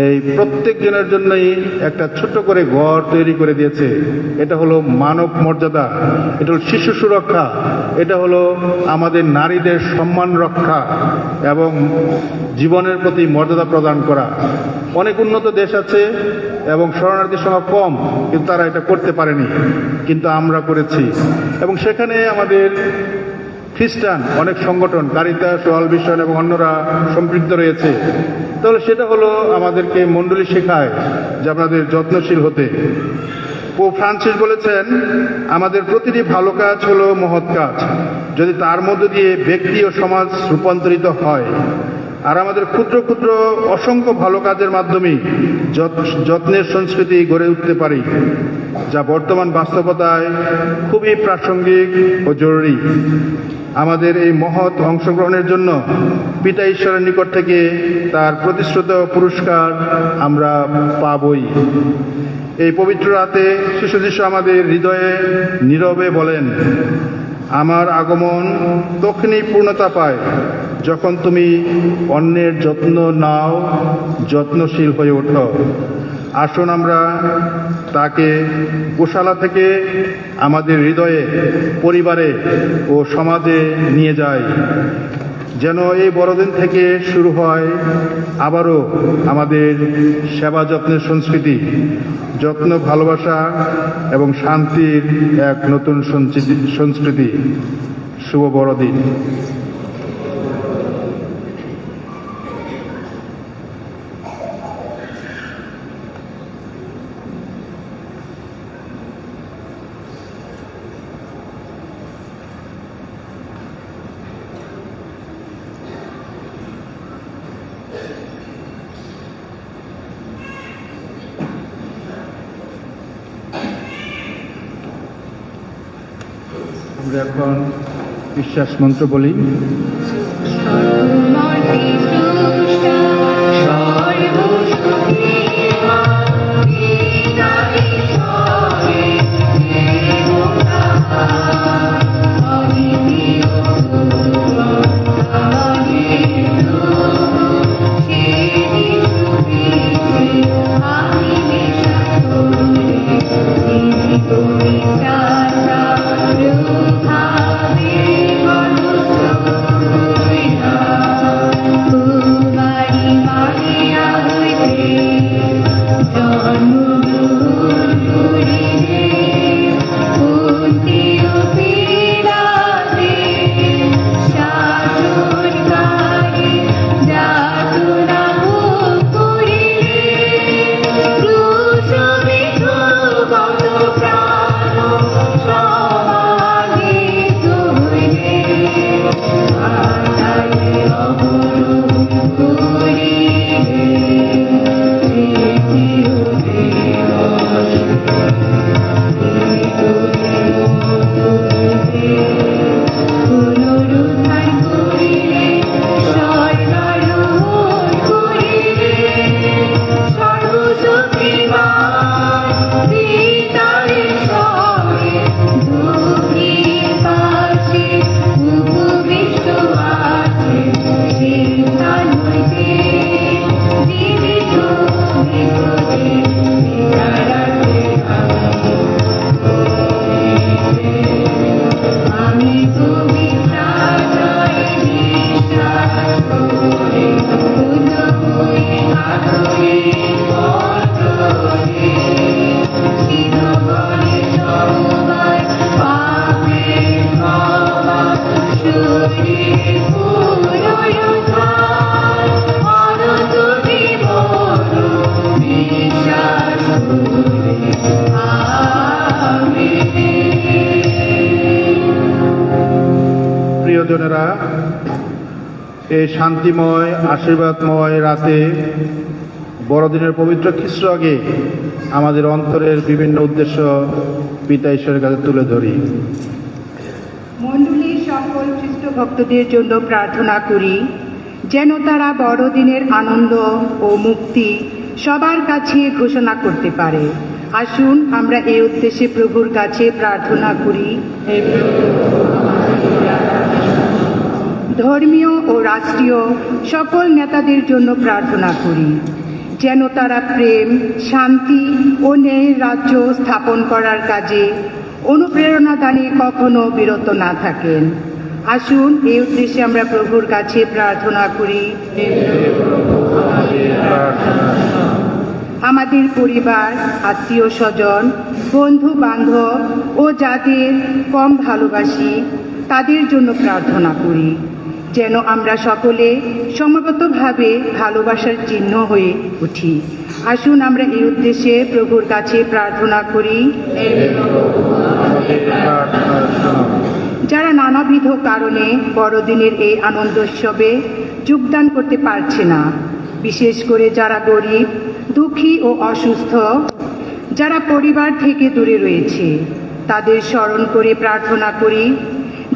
এই প্রত্যেকজনের জন্যই একটা ছোট্ট করে ঘর তৈরি করে দিয়েছে। এটা হলো মানব মর্যাদা, এটা হলো শিশু সুরক্ষা, এটা হলো আমাদের নারীদের সম্মান রক্ষা এবং জীবনের প্রতি মর্যাদা প্রদান করা। অনেক উন্নত দেশ আছে এবং শরণার্থীর সংখ্যা কম, কিন্তু তারা এটা করতে পারেনি, কিন্তু আমরা করেছি। এবং সেখানে আমাদের খ্রিস্টান অনেক সংগঠন, কারিতাস, ওয়াল ভিশন এবং অন্যরা সম্পৃক্ত রয়েছে। তাহলে সেটা হলো আমাদেরকে মণ্ডলী শেখায় যে আমাদের যত্নশীল হতে। পোপ ফ্রান্সিস বলেছেন, আমাদের প্রতিটি ভালো কাজ হলো মহৎ কাজ, যদি তার মধ্য দিয়ে ব্যক্তি ও সমাজ রূপান্তরিত হয়। আর আমাদের ক্ষুদ্র ক্ষুদ্র অসংখ্য ভালো কাজের মাধ্যমেই যত্নের সংস্কৃতি গড়ে উঠতে পারি, যা বর্তমান বাস্তবতায় খুবই প্রাসঙ্গিক ও জরুরি। আমাদের এই মহৎ অংশগ্রহণের জন্য পিতা ঈশ্বরের নিকট থেকে তার প্রতিশ্রুত পুরস্কার আমরা পাবই। এই পবিত্র রাতে শিশু যিশু আমাদের হৃদয়ে নীরবে বলেন, আমার আগমন তখনই পূর্ণতা পায় যখন তুমি অন্যের যত্ন নাও, যত্নশীল হয়ে ওঠো। আসুন আমরা তাকে গোশালা থেকে আমাদের হৃদয়ে, পরিবারে ও সমাজে নিয়ে যাই, যেন এই বড়দিন থেকে শুরু হয় আবারও আমাদের সেবা যত্নের সংস্কৃতি, যত্ন, ভালোবাসা এবং শান্তির এক নতুন সংস্কৃতি। শুভ বড়দিন। আমরা এখন বিশ্বাস মন্ত্র বলি। সর্বমতে সৃষ্টা, সর্বশক্তি এই শান্তিময় আশীর্বাদময় রাতে বড়দিনের পবিত্র খ্রিস্ট আগে আমাদের অন্তরের বিভিন্ন উদ্দেশ্য পিতা ঈশ্বরের কাছে তুলে ধরি। মণ্ডলীর সকল খ্রিস্ট ভক্তদের জন্য প্রার্থনা করি যেন তারা বড়দিনের আনন্দ ও মুক্তি সবার কাছে ঘোষণা করতে পারে। আসুন আমরা এই উদ্দেশ্যে প্রভুর কাছে প্রার্থনা করি। ধর্মীয় ও রাষ্ট্রীয় সকল নেতাদের জন্য প্রার্থনা করি যেন তারা প্রেম, শান্তি ও ন্যায়ের রাজ্য স্থাপন করার কাজে অনুপ্রেরণা দানে কখনো বিরত না থাকেন। আসুন এই উদ্দেশ্যে আমরা প্রভুর কাছে প্রার্থনা করি। আমাদের পরিবার, আত্মীয় স্বজন, বন্ধু বান্ধব ও যাদের কম ভালোবাসি তাদের জন্য প্রার্থনা করি যেন আমরা সকলে সমবেতভাবে ভালোবাসার চিহ্ন হয়ে উঠি। আসুন আমরা এই উদ্দেশ্যে প্রভুর কাছে প্রার্থনা করি। যারা নানাবিধ কারণে বড়দিনের এই আনন্দোৎসবে যোগদান করতে পারছে না, বিশেষ করে যারা গরিব, দুঃখী ও অসুস্থ, যারা পরিবার থেকে দূরে রয়েছে, তাদের স্মরণ করে প্রার্থনা করি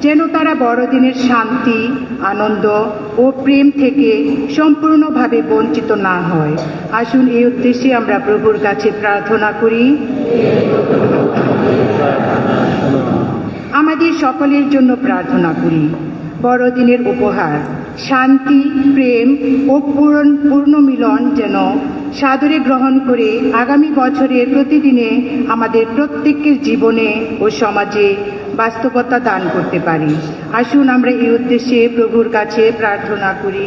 যেন তারা বড়দিনের শান্তি, আনন্দ ও প্রেম থেকে সম্পূর্ণভাবে বঞ্চিত না হয়। আসুন এই উদ্দেশ্যে আমরা প্রভুর কাছে প্রার্থনা করি। আমাদের সকলের জন্য প্রার্থনা করি বড়দিনের উপহার শান্তি, প্রেম ও পূর্ণ মিলন যেন সাদরে গ্রহণ করে আগামী বছরের প্রতিদিনে আমাদের প্রত্যেকের জীবনে ও সমাজে বাস্তবতা দান করতে পারি। আসুন আমরা এই উদ্দেশ্যে প্রভুর কাছে প্রার্থনা করি।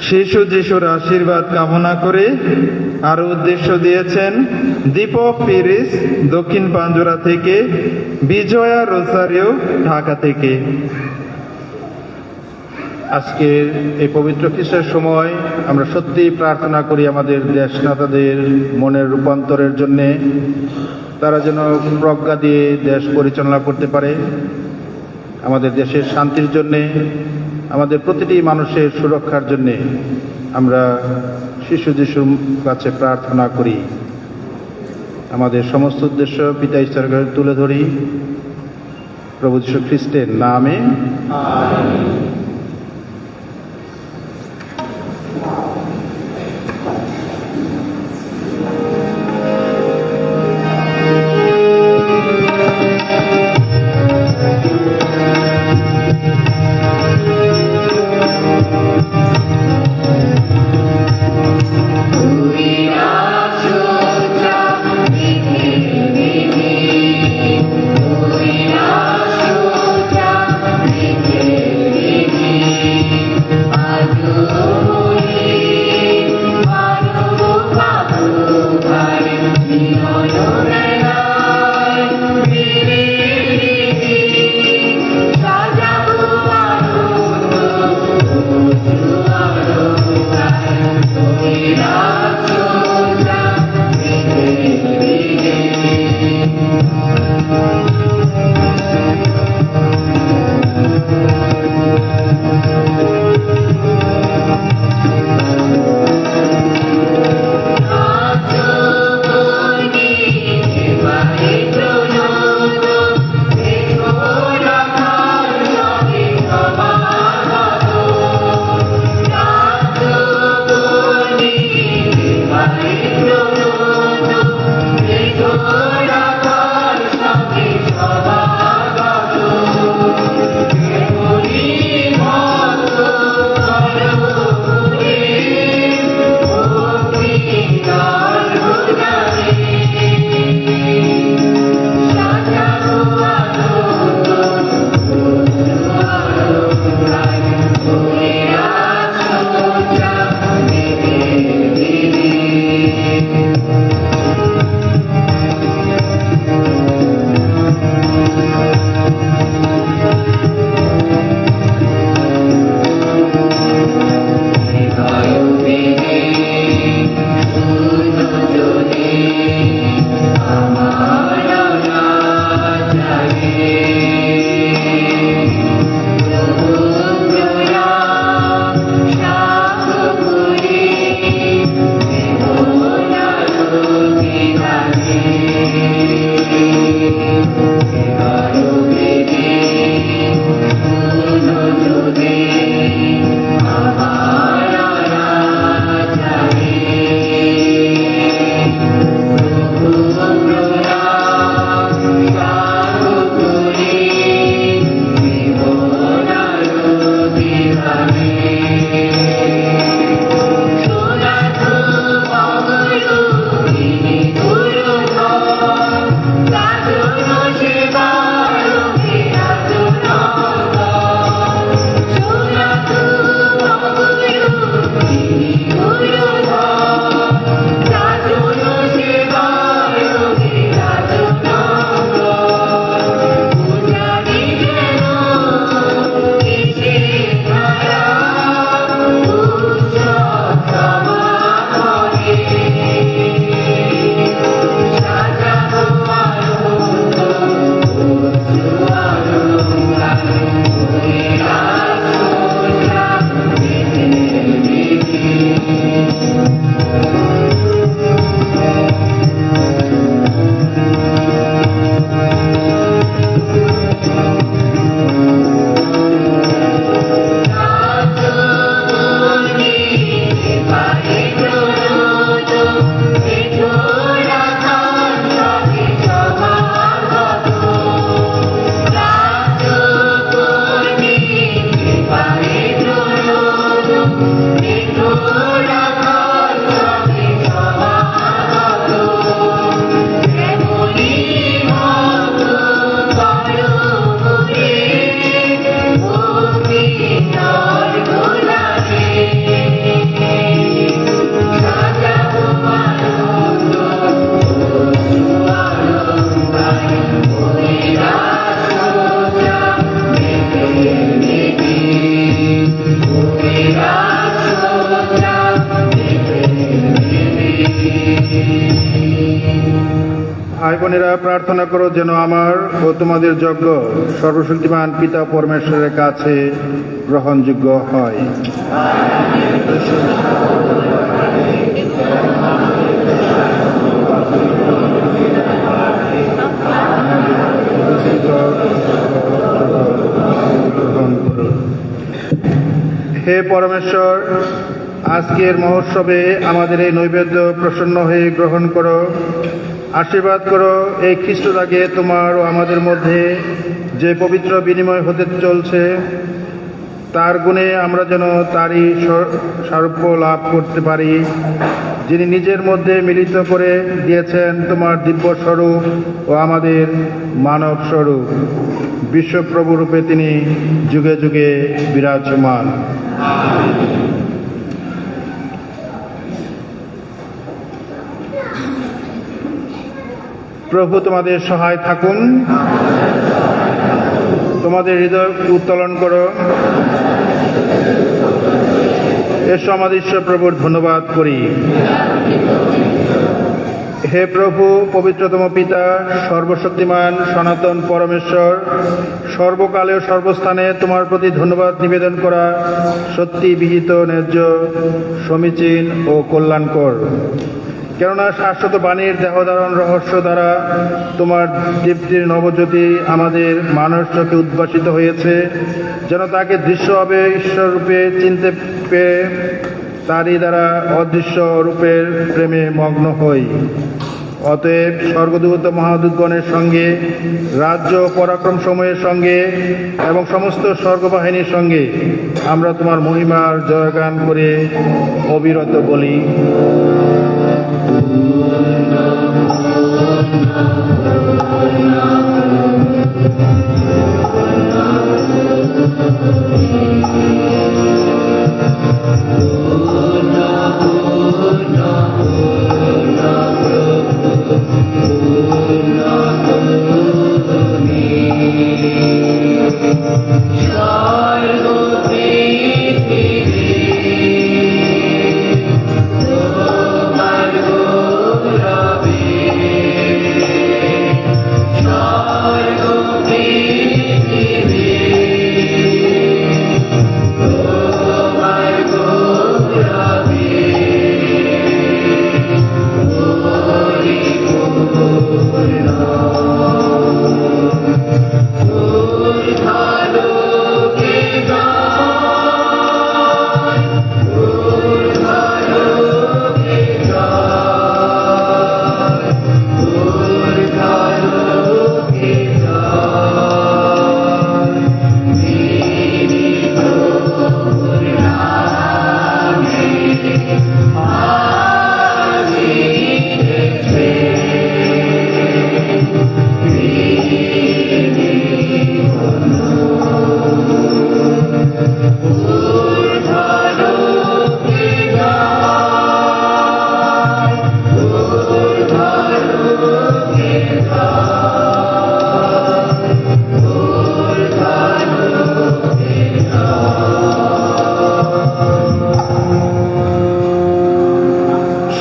শিশু যিশুর আশীর্বাদ কামনা করে আরো উদ্দেশ্য দিয়েছেন দীপক পিরিস দক্ষিণ পাঞ্জরা থেকে, বিজয়া রোসারিও ঢাকা থেকে। আজকের এই পবিত্র খ্রিস্টের সময় আমরা সত্যিই প্রার্থনা করি আমাদের দেশ নেতাদের মনের রূপান্তরের জন্যে, তারা যেন প্রজ্ঞা দিয়ে দেশ পরিচালনা করতে পারে। আমাদের দেশের শান্তির জন্যে, আমাদের প্রতিটি মানুষের সুরক্ষার জন্যে আমরা শিশু যিশুর কাছে প্রার্থনা করি। আমাদের সমস্ত উদ্দেশ্য পিতা ঈশ্বরের কাছে তুলে ধরি প্রভু যীশু খ্রিস্টের নামে। বোনেরা প্রার্থনা করো যেন আমার ও তোমাদের যজ্ঞ সর্বশক্তিমান পিতা পরমেশ্বরের কাছে গ্রহণযোগ্য হয়। হে পরমেশ্বর, আজকের মহোৎসবে আমাদের এই নৈবেদ্য প্রসন্ন হয়ে গ্রহণ করো। আশীর্বাদ করো এই খ্রিস্টদাগে তোমার ও আমাদের মধ্যে যে পবিত্র বিনিময় হতে চলছে, তার গুণে আমরা যেন তারই সারূপ্য লাভ করতে পারি, যিনি নিজের মধ্যে মিলিত করে দিয়েছেন তোমার দিব্য স্বরূপ ও আমাদের মানব স্বরূপ। বিশ্বপ্রভু রূপে তিনি যুগে যুগে বিরাজমান। প্রভু তোমাদের সহায় থাকুন। তোমাদের হৃদয় উত্তোলন করো। এসো আমাদের ঈশ্বর প্রভুর ধন্যবাদ করি। হে প্রভু, পবিত্রতম পিতা, সর্বশক্তিমান সনাতন পরমেশ্বর, সর্বকালে ও সর্বস্থানে তোমার প্রতি ধন্যবাদ নিবেদন করা সত্যি বিহিত, ন্যায্য, সমীচীন ও কল্যাণকর। কেননা শাশ্বত বাণীর দেহধারণ রহস্য দ্বারা তোমার দীপ্তির নবজ্যোতি আমাদের মানস চোখে উদ্ভাসিত হয়েছে, যেন তাকে দৃশ্যভাবে ঈশ্বররূপে চিনতে পেয়ে তারই দ্বারা অদৃশ্য রূপের প্রেমে মগ্ন হই। অতএব স্বর্গদূত মহাদূতগণের সঙ্গে, রাজ্য পরাক্রম সময়ের সঙ্গে এবং সমস্ত স্বর্গবাহিনীর সঙ্গে আমরা তোমার মহিমার জয়গান করে অবিরত বলি।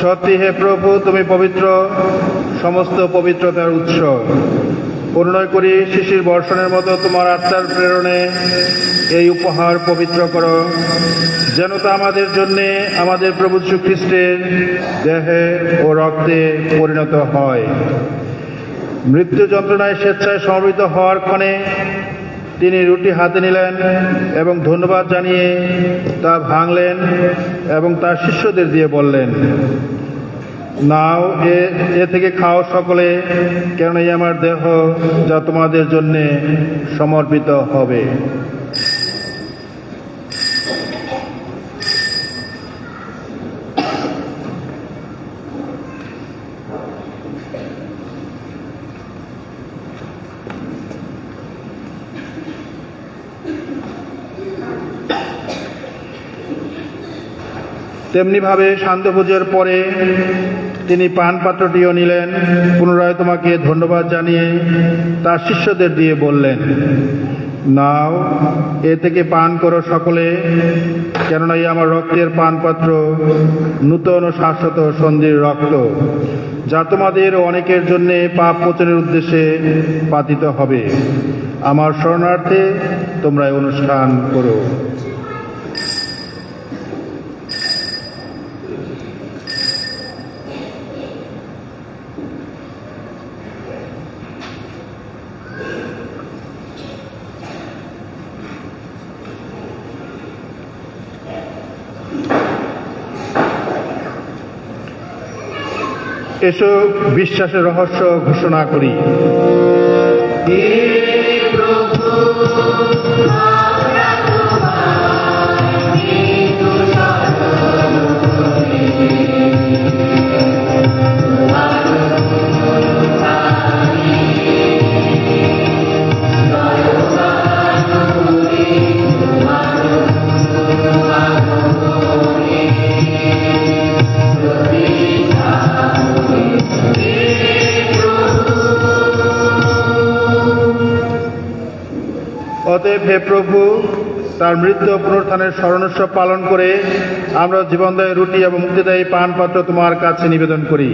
সত্যি হে প্রভু, তুমি পবিত্র, সমস্ত পবিত্রতার উৎস। অনুনয় করি শিশির বর্ষণের মতো তোমার আত্মার প্রেরণে এই উপহার পবিত্র করো, যেন তা আমাদের জন্যে আমাদের প্রভু যীশু খ্রিস্টের দেহে ও রক্তে পরিণত হয়। মৃত্যু যন্ত্রণায় স্বেচ্ছায় সমবেত হওয়ার ক্ষণে তিনি রুটি হাতে নিলেন এবং ধন্যবাদ জানিয়ে তা ভাঙলেন এবং তার শিষ্যদের দিয়ে বললেন, নাও, এ থেকে খাও সকলে, কেন এই আমার দেহ যা তোমাদের জন্যে সমর্পিত হবে। তেমনিভাবে সান্ধ্যভোজের পরে তিনি পানপাত্রটিও নিলেন, পুনরায় তোমাকে ধন্যবাদ জানিয়ে তার শিষ্যদের দিয়ে বললেন, নাও, এ থেকে পান করো সকলে, কেননা এই আমার রক্তের পানপাত্র, নূতন ও শাশ্বত সন্ধির রক্ত, যা তোমাদের অনেকের জন্য পাপ মোচনের উদ্দেশ্যে পাতিত হবে। আমার শরণার্থে তোমরা এই অনুষ্ঠান করো। এসো বিশ্বাসের রহস্য ঘোষণা করি। অতএব হে প্রভু, তার মৃত্যু ও পুনরুত্থানের স্মরণোৎসব পালন করে আমরা জীবনদায়ী রুটি এবং মুক্তিদায়ী পানপাত্র তোমার কাছে নিবেদন করি।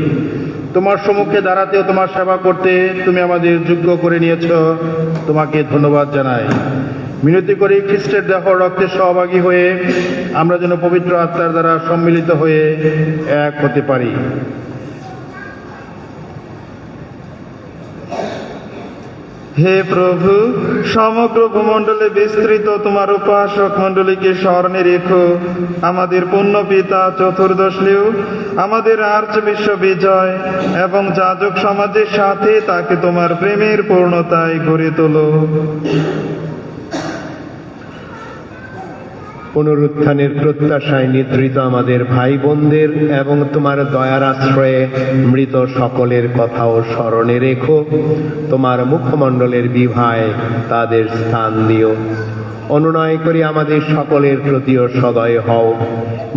তোমার সম্মুখে দাঁড়াতে ও তোমার সেবা করতে তুমি আমাদের যোগ্য করে নিয়েছ, তোমাকে ধন্যবাদ জানাই। মিনতি করি খ্রিস্টের দেহ রক্তে সহভাগী হয়ে আমরা যেন পবিত্র আত্মার দ্বারা সম্মিলিত হয়ে এক হতে পারি। হে প্রভু, সমগ্র ভূমণ্ডলে বিস্তৃত তোমার উপাসক মণ্ডলীকে স্মরণে রেখো। আমাদের পুণ্য পিতা চতুর্দশলিও, আমাদের আর্চ বিশ্ব বিজয় এবং যাজক সমাজের সাথে তাকে তোমার প্রেমের পূর্ণতায় গড়ে তোলো। পুনরুত্থানের প্রত্যাশায় নিদ্রিত আমাদের ভাই বোনদের এবং তোমার দয়ার আশ্রয়ে মৃত সকলের কথাও স্মরণে রেখো। তোমার মুখমণ্ডলের বিভায় তাদের স্থান দিও। অনুনয় করি আমাদের সকলের প্রতিও সদয় হও,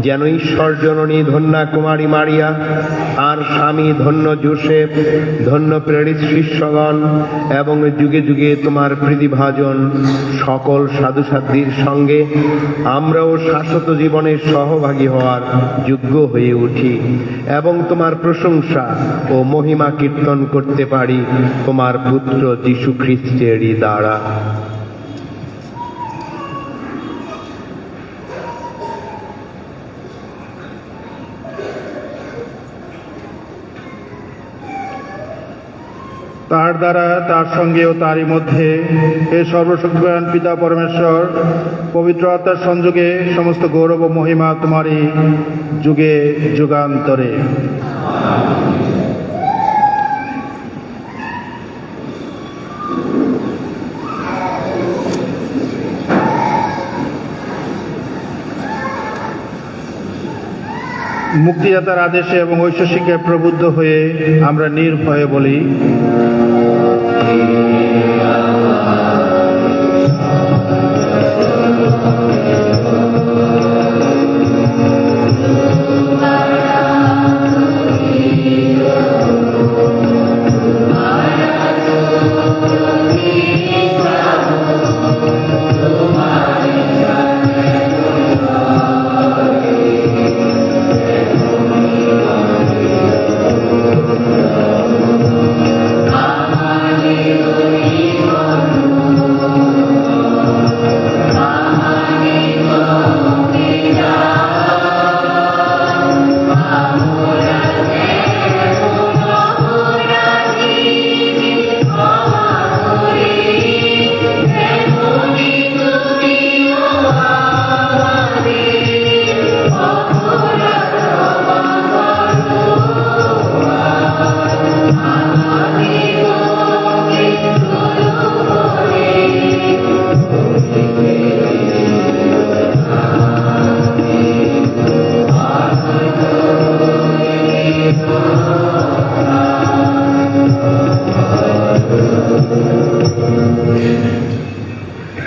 যেন ঈশ্বর জননী ধন্যা কুমারী মারিয়া, আর স্বামী ধন্য জোসেফ, ধন্য প্রেরিত শিষ্যগণ এবং যুগে যুগে তোমার প্রীতিভাজন সকল সাধুসাধ্যীর সঙ্গে আমরাও শাশ্বত জীবনের সহভাগী হওয়ার যোগ্য হয়ে উঠি এবং তোমার প্রশংসা ও মহিমা কীর্তন করতে পারি তোমার পুত্র যীশু খ্রিস্টেরই দ্বারা। তার দ্বারা, তার সঙ্গে ও তারই মধ্যে হে সর্বশক্তিমান পিতা পরমেশ্বর, পবিত্র আত্মার সংযোগে সমস্ত গৌরব ও মহিমা তোমারই যুগে যুগান্তরে। মুক্তিদাতার আদেশে এবং ঐশ্বশিক্ষায় প্রবুদ্ধ হয়ে আমরা নির্ভয়ে বলি,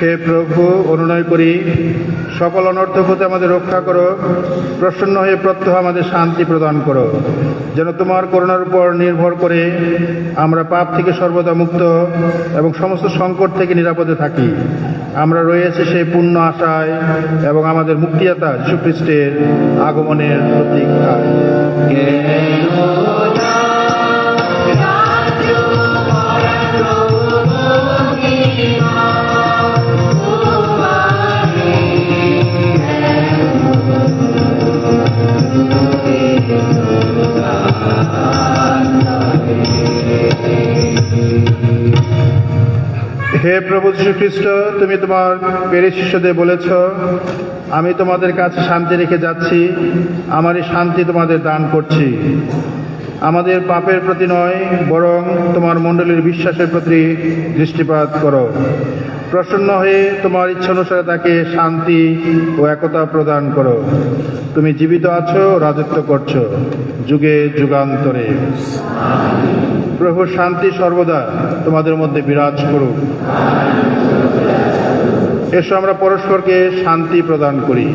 হে প্রভু, অনুনয় করি সকল অনর্থক হতে আমাদের রক্ষা করো, প্রসন্ন হয়ে প্রত্যহ আমাদের শান্তি প্রদান করো, যেন তোমার করুণার উপর নির্ভর করে আমরা পাপ থেকে সর্বদা মুক্ত এবং সমস্ত সংকট থেকে নিরাপদে থাকি। আমরা রয়েছে সেই পূর্ণ আশায় এবং আমাদের মুক্তিদাতা যীশু খ্রিস্টের আগমনের প্রতীক্ষায়। হে প্রভু যীশু খ্রিস্ট, তুমি তোমার প্রিয় শিষ্যদের বলেছ, আমি তোমাদের কাছে শান্তি রেখে যাচ্ছি, আমারই শান্তি তোমাদের দান করছি। আমাদের পাপের প্রতি নয়, বরং তোমার মণ্ডলীর বিশ্বাসের প্রতি দৃষ্টিপাত করো। প্রসন্ন হয়ে তোমার ইচ্ছা অনুসারে তাকে শান্তি ও একতা প্রদান করো। তুমি জীবিত আছো, রাজত্ব করছো যুগে যুগান্তরে। প্রভু শান্তি সর্বদা তোমাদের মধ্যে বিরাজ করুক। এসো আমরা পরস্পরকে শান্তি প্রদান করি।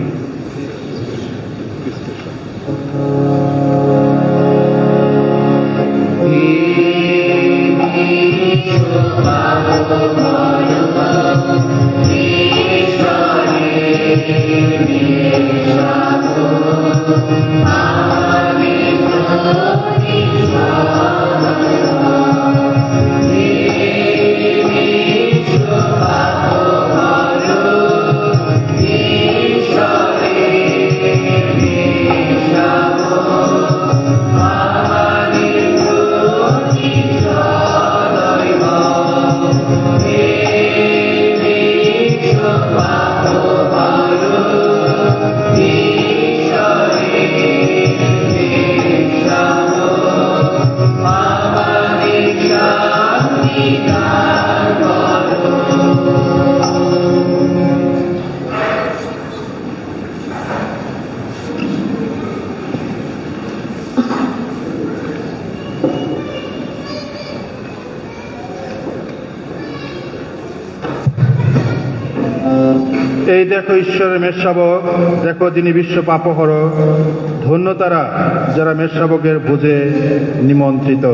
এই দেখো ঈশ্বরের মেষশাবক, দেখো যিনি বিশ্ব পাপহর। ধন্য তারা যারা মেষশাবকের ভোজে নিমন্ত্রিত।